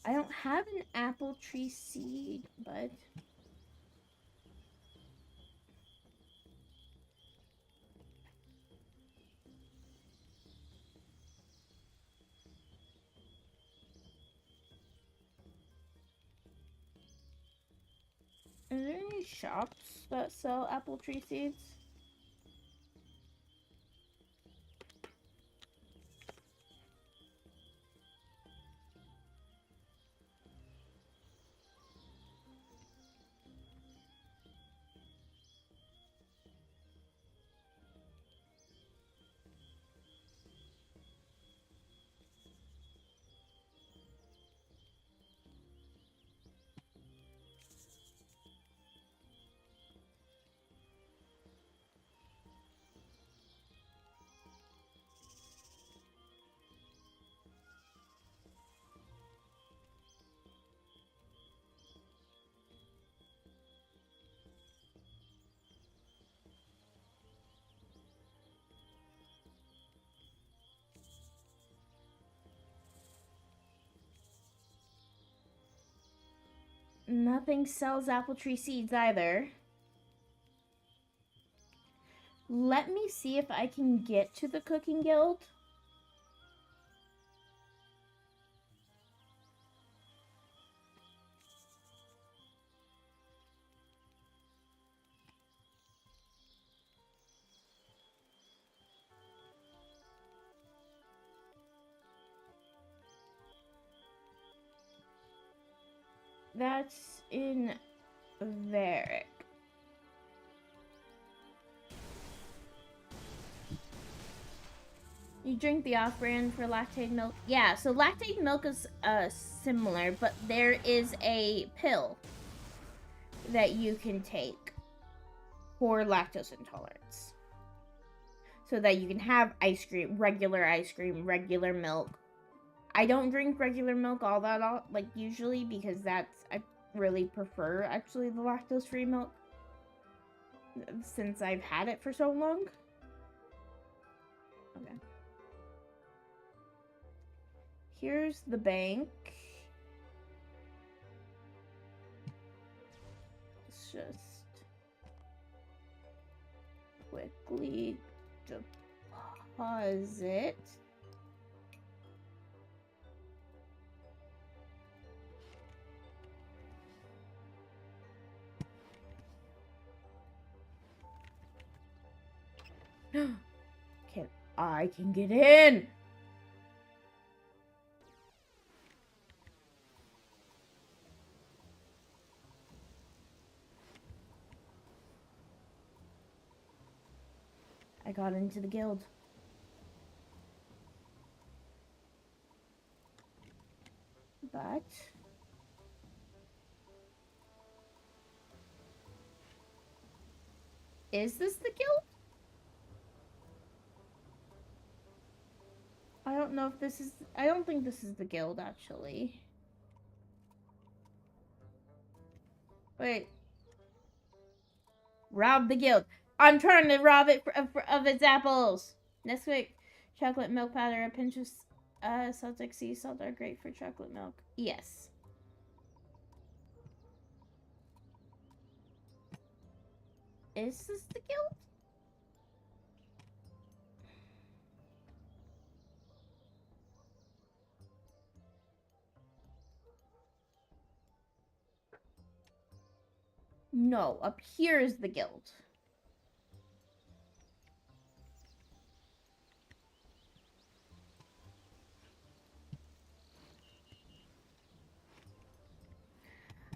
I don't have an apple tree seed, but are there any shops that sell apple tree seeds? Nothing sells apple tree seeds either. Let me see if I can get to the cooking guild. That's in Varick. You drink the off-brand for lactate milk? Yeah, so lactate milk is similar, but there is a pill that you can take for lactose intolerance. So that you can have ice cream, regular milk. I don't drink regular milk all like usually, because I really prefer actually the lactose-free milk since I've had it for so long. Okay. Here's the bank. Let's just quickly deposit. I can get in. I got into the guild. But is this the guild? I don't know if this is... I don't think this is the guild, actually. Wait. Rob the guild. I'm trying to rob it of its apples. Nesquik chocolate milk powder. A pinch of Celtic sea salt are great for chocolate milk. Yes. Is this the guild? No, up here is the guild.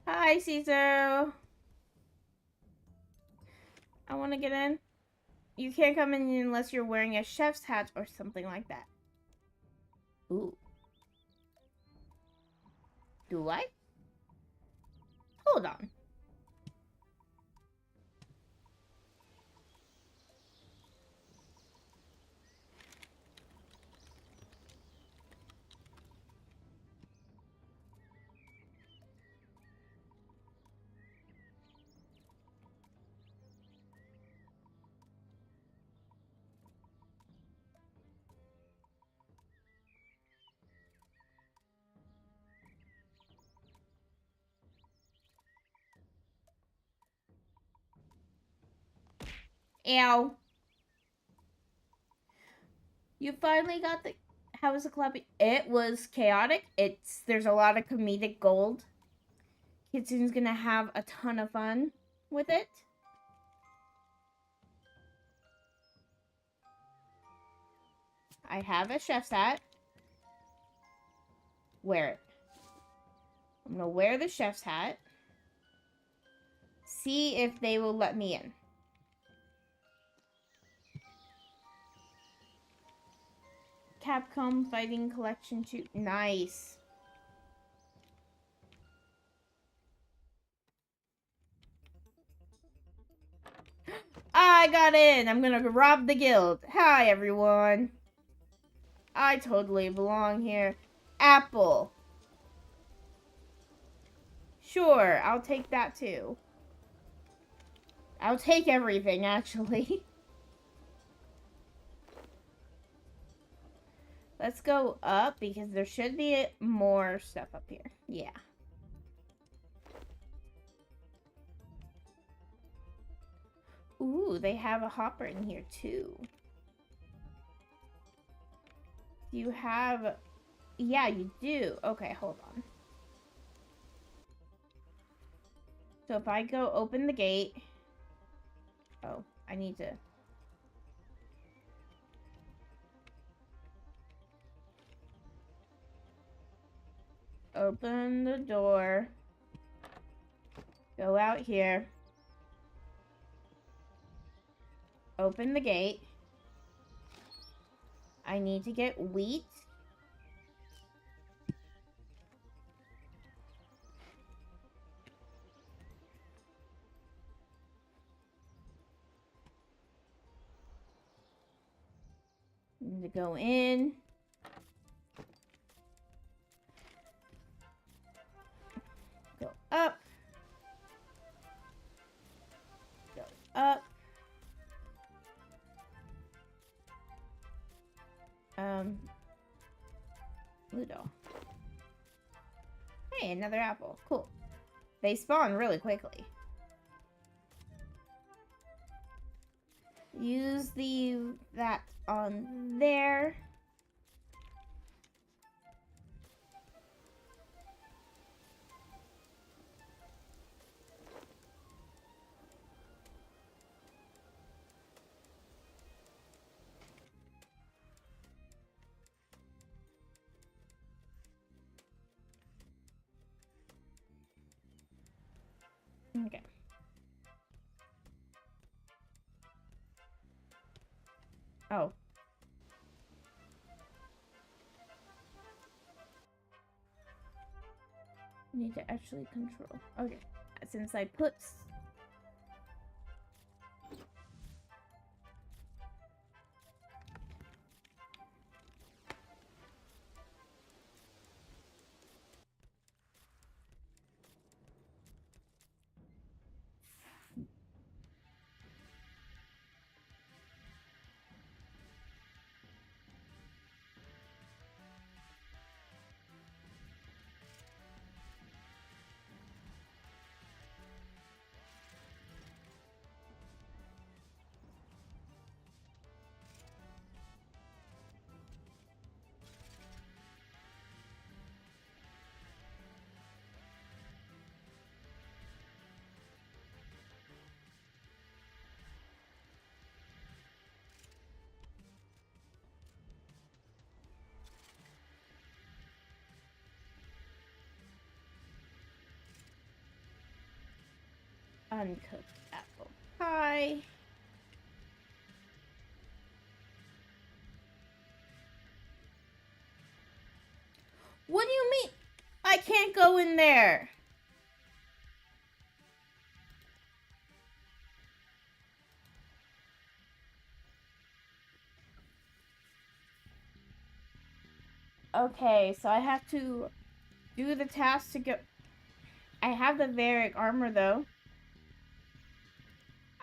Hi, Caesar. I want to get in. You can't come in unless you're wearing a chef's hat or something like that. Ooh. Do I? Hold on. Ow. You finally got the... How was the club? It was chaotic. There's a lot of comedic gold. Kitsune's gonna have a ton of fun with it. I have a chef's hat. Wear it. I'm gonna wear the chef's hat. See if they will let me in. Capcom Fighting Collection 2. Nice. I got in. I'm gonna rob the guild. Hi, everyone. I totally belong here. Apple. Sure, I'll take that too. I'll take everything, actually. Let's go up because there should be more stuff up here. Yeah. Ooh, they have a hopper in here too. Do you have... Yeah, you do. Okay, hold on. So if I go open the gate... Oh, I need to... Open the door. Go out here. Open the gate. I need to get wheat. Need to go in. Go up. Go up. Ludo. Hey, another apple. Cool. They spawn really quickly. Use that on there. Okay. Oh. Need to actually control. Okay. Since I put... Uncooked apple pie. What do you mean? I can't go in there. Okay, so I have to do the task to go. I have the Varric armor though.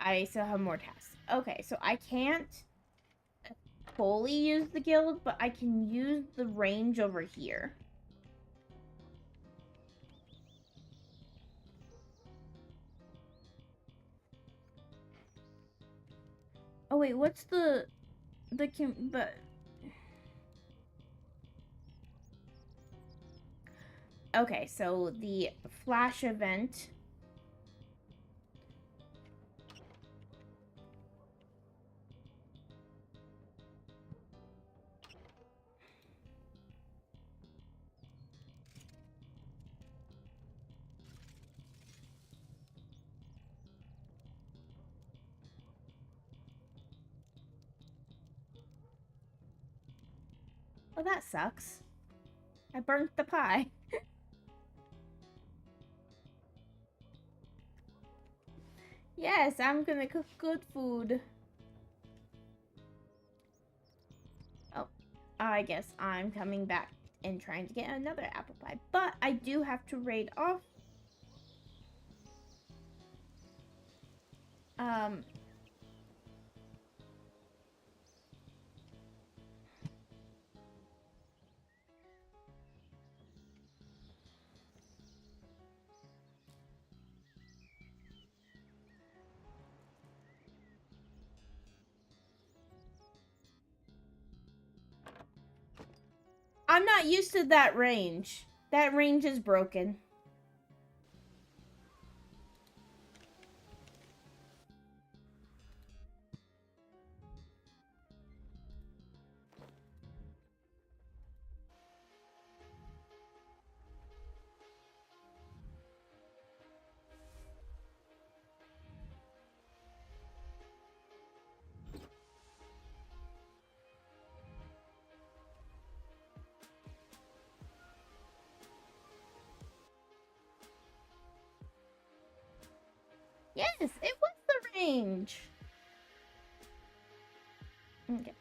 I still have more tasks. Okay, so I can't fully use the guild, but I can use the range over here. Oh wait, what's the okay, so the flash event. Oh, that sucks. I burnt the pie. Yes, I'm gonna cook good food. Oh, I guess I'm coming back and trying to get another apple pie. But I do have to raid off. I'm not used to that range. That range is broken. Yes, it was the range. Okay.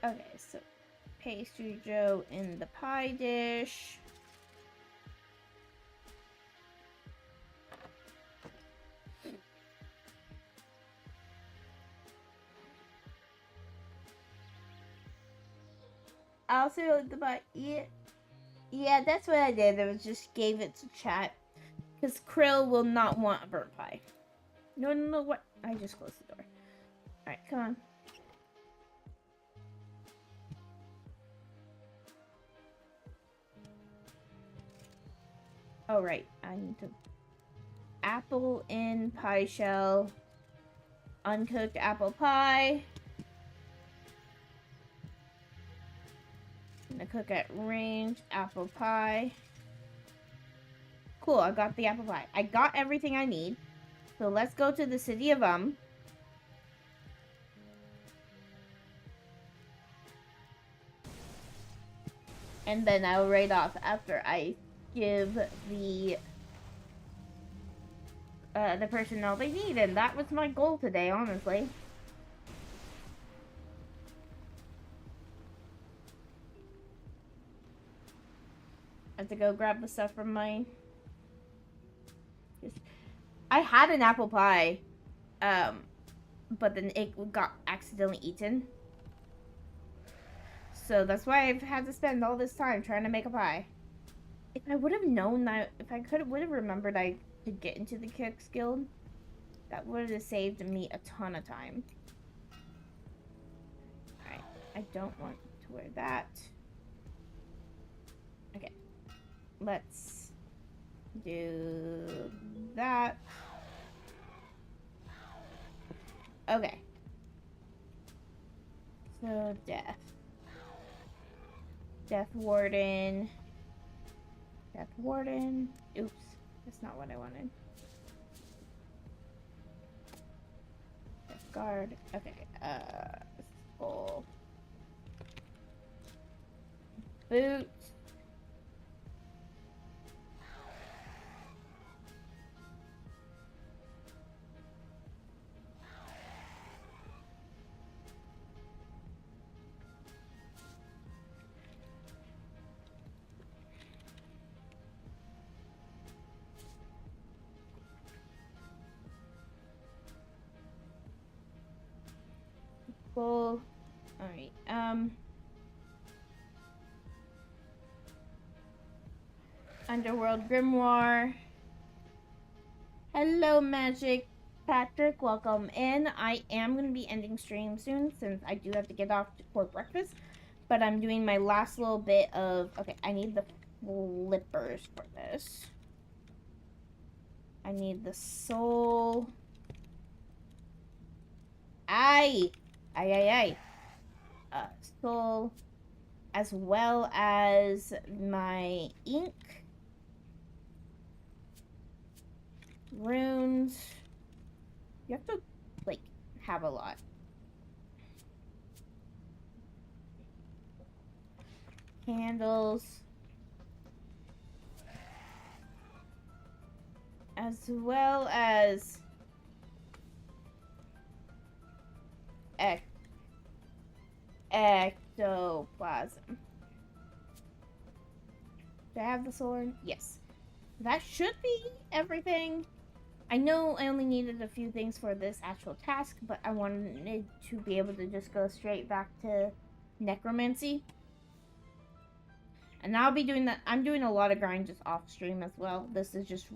Okay, so pastry dough in the pie dish. I also like the pie. Yeah, that's what I did. I was just gave it to chat. Because Krill will not want a burnt pie. No, what? I just closed the door. Alright, come on. Oh, right. I need to... Apple in pie shell. Uncooked apple pie. I'm gonna cook at range. Apple pie. Cool, I got the apple pie. I got everything I need. So let's go to the city of and then I'll raid off after I give the person all they need, and that was my goal today, honestly. I have to go grab the stuff from my... I had an apple pie, but then it got accidentally eaten. So that's why I've had to spend all this time trying to make a pie. If I would have known that, if I would have remembered I could get into the Cook's Guild, that would have saved me a ton of time. Alright, I don't want to wear that. Okay, let's do that. Okay. So, death. Death Warden. Death Warden. Oops. That's not what I wanted. Death Guard. Okay. Full. Boots. Full. Alright. Underworld Grimoire. Hello, Magic Patrick. Welcome in. I am going to be ending stream soon since I do have to get off for breakfast. But I'm doing my last little bit of... Okay, I need the flippers for this. I need the soul. Aye! Soul. As well as my ink. Runes. You have to, like, have a lot. Candles. As well as ectoplasm. Do I have the sword? Yes. That should be everything. I know I only needed a few things for this actual task, but I wanted to be able to just go straight back to necromancy. And I'll be doing that. I'm doing a lot of grind just off stream as well. This is just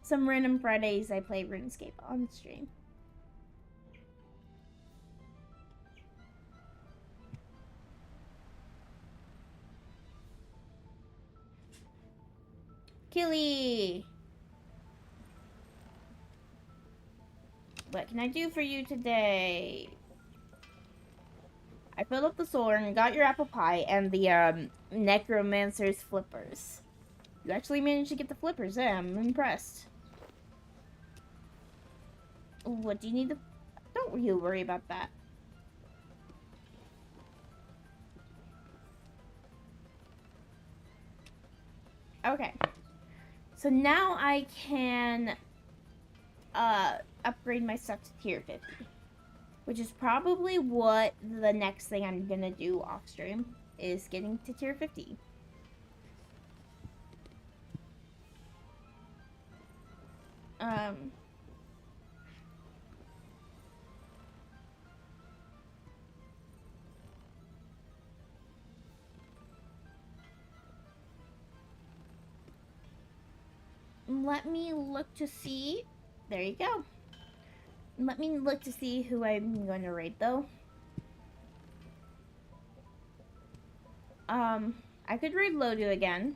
some random Fridays I play RuneScape on stream. Killy! What can I do for you today? I filled up the sword and got your apple pie and the necromancer's flippers. You actually managed to get the flippers. Yeah, I'm impressed. What do you need to... Don't you worry about that. Okay. So now I can upgrade my stuff to tier 50. Which is probably what the next thing I'm gonna do off stream is getting to tier 50. Let me look to see. There you go. Let me look to see who I'm going to raid, though. I could raid Lodu again.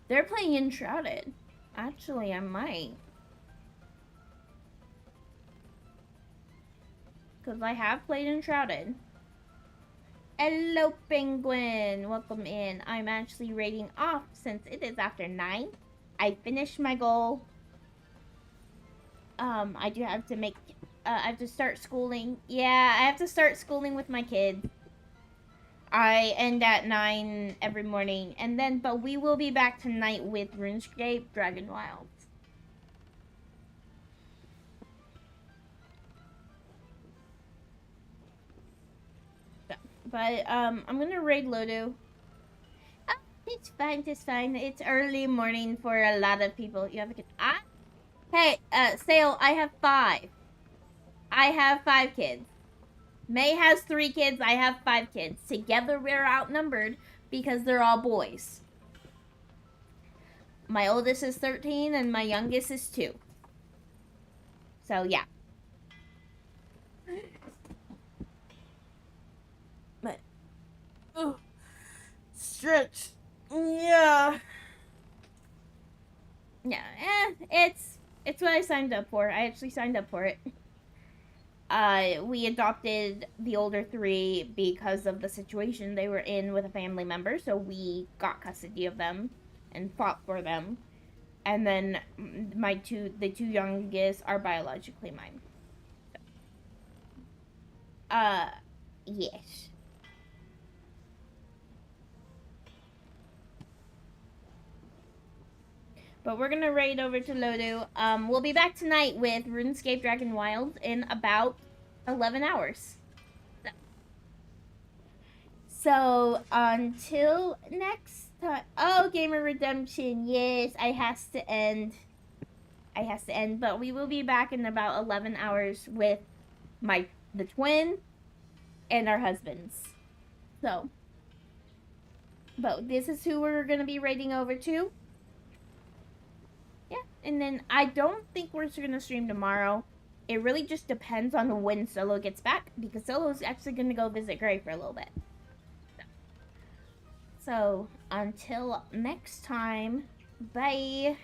They're playing Enshrouded. Actually, I might. Because I have played Enshrouded. Hello, Penguin. Welcome in. I'm actually raiding off since it is after 9. I finished my goal. I do have to make... I have to start schooling. Yeah, I have to start schooling with my kids. I end at 9 every morning. And then, but we will be back tonight with RuneScape Dragonwilds. But, I'm gonna raid Lodu. Oh, it's fine, it's fine. It's early morning for a lot of people. You have a kid. Hey, Sale, I have 5. I have 5 kids. May has 3 kids, I have 5 kids. Together we're outnumbered because they're all boys. My oldest is 13 and my youngest is 2. So, yeah. But, oh, stretch. Yeah. Yeah, it's what I signed up for. I actually signed up for it. We adopted the older 3 because of the situation they were in with a family member, so we got custody of them and fought for them. And then the 2 youngest are biologically mine. Yes. But we're gonna raid over to Lodu. We'll be back tonight with RuneScape Dragonwilds in about 11 hours. So, until next time. Oh, Gamer Redemption. Yes, I has to end. But we will be back in about 11 hours with the twin and our husbands. So, but this is who we're gonna be raiding over to. Yeah, and then I don't think we're gonna stream tomorrow. It really just depends on when Solo gets back, because Solo's actually gonna go visit Gray for a little bit. So, until next time, bye!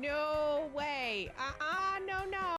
No way.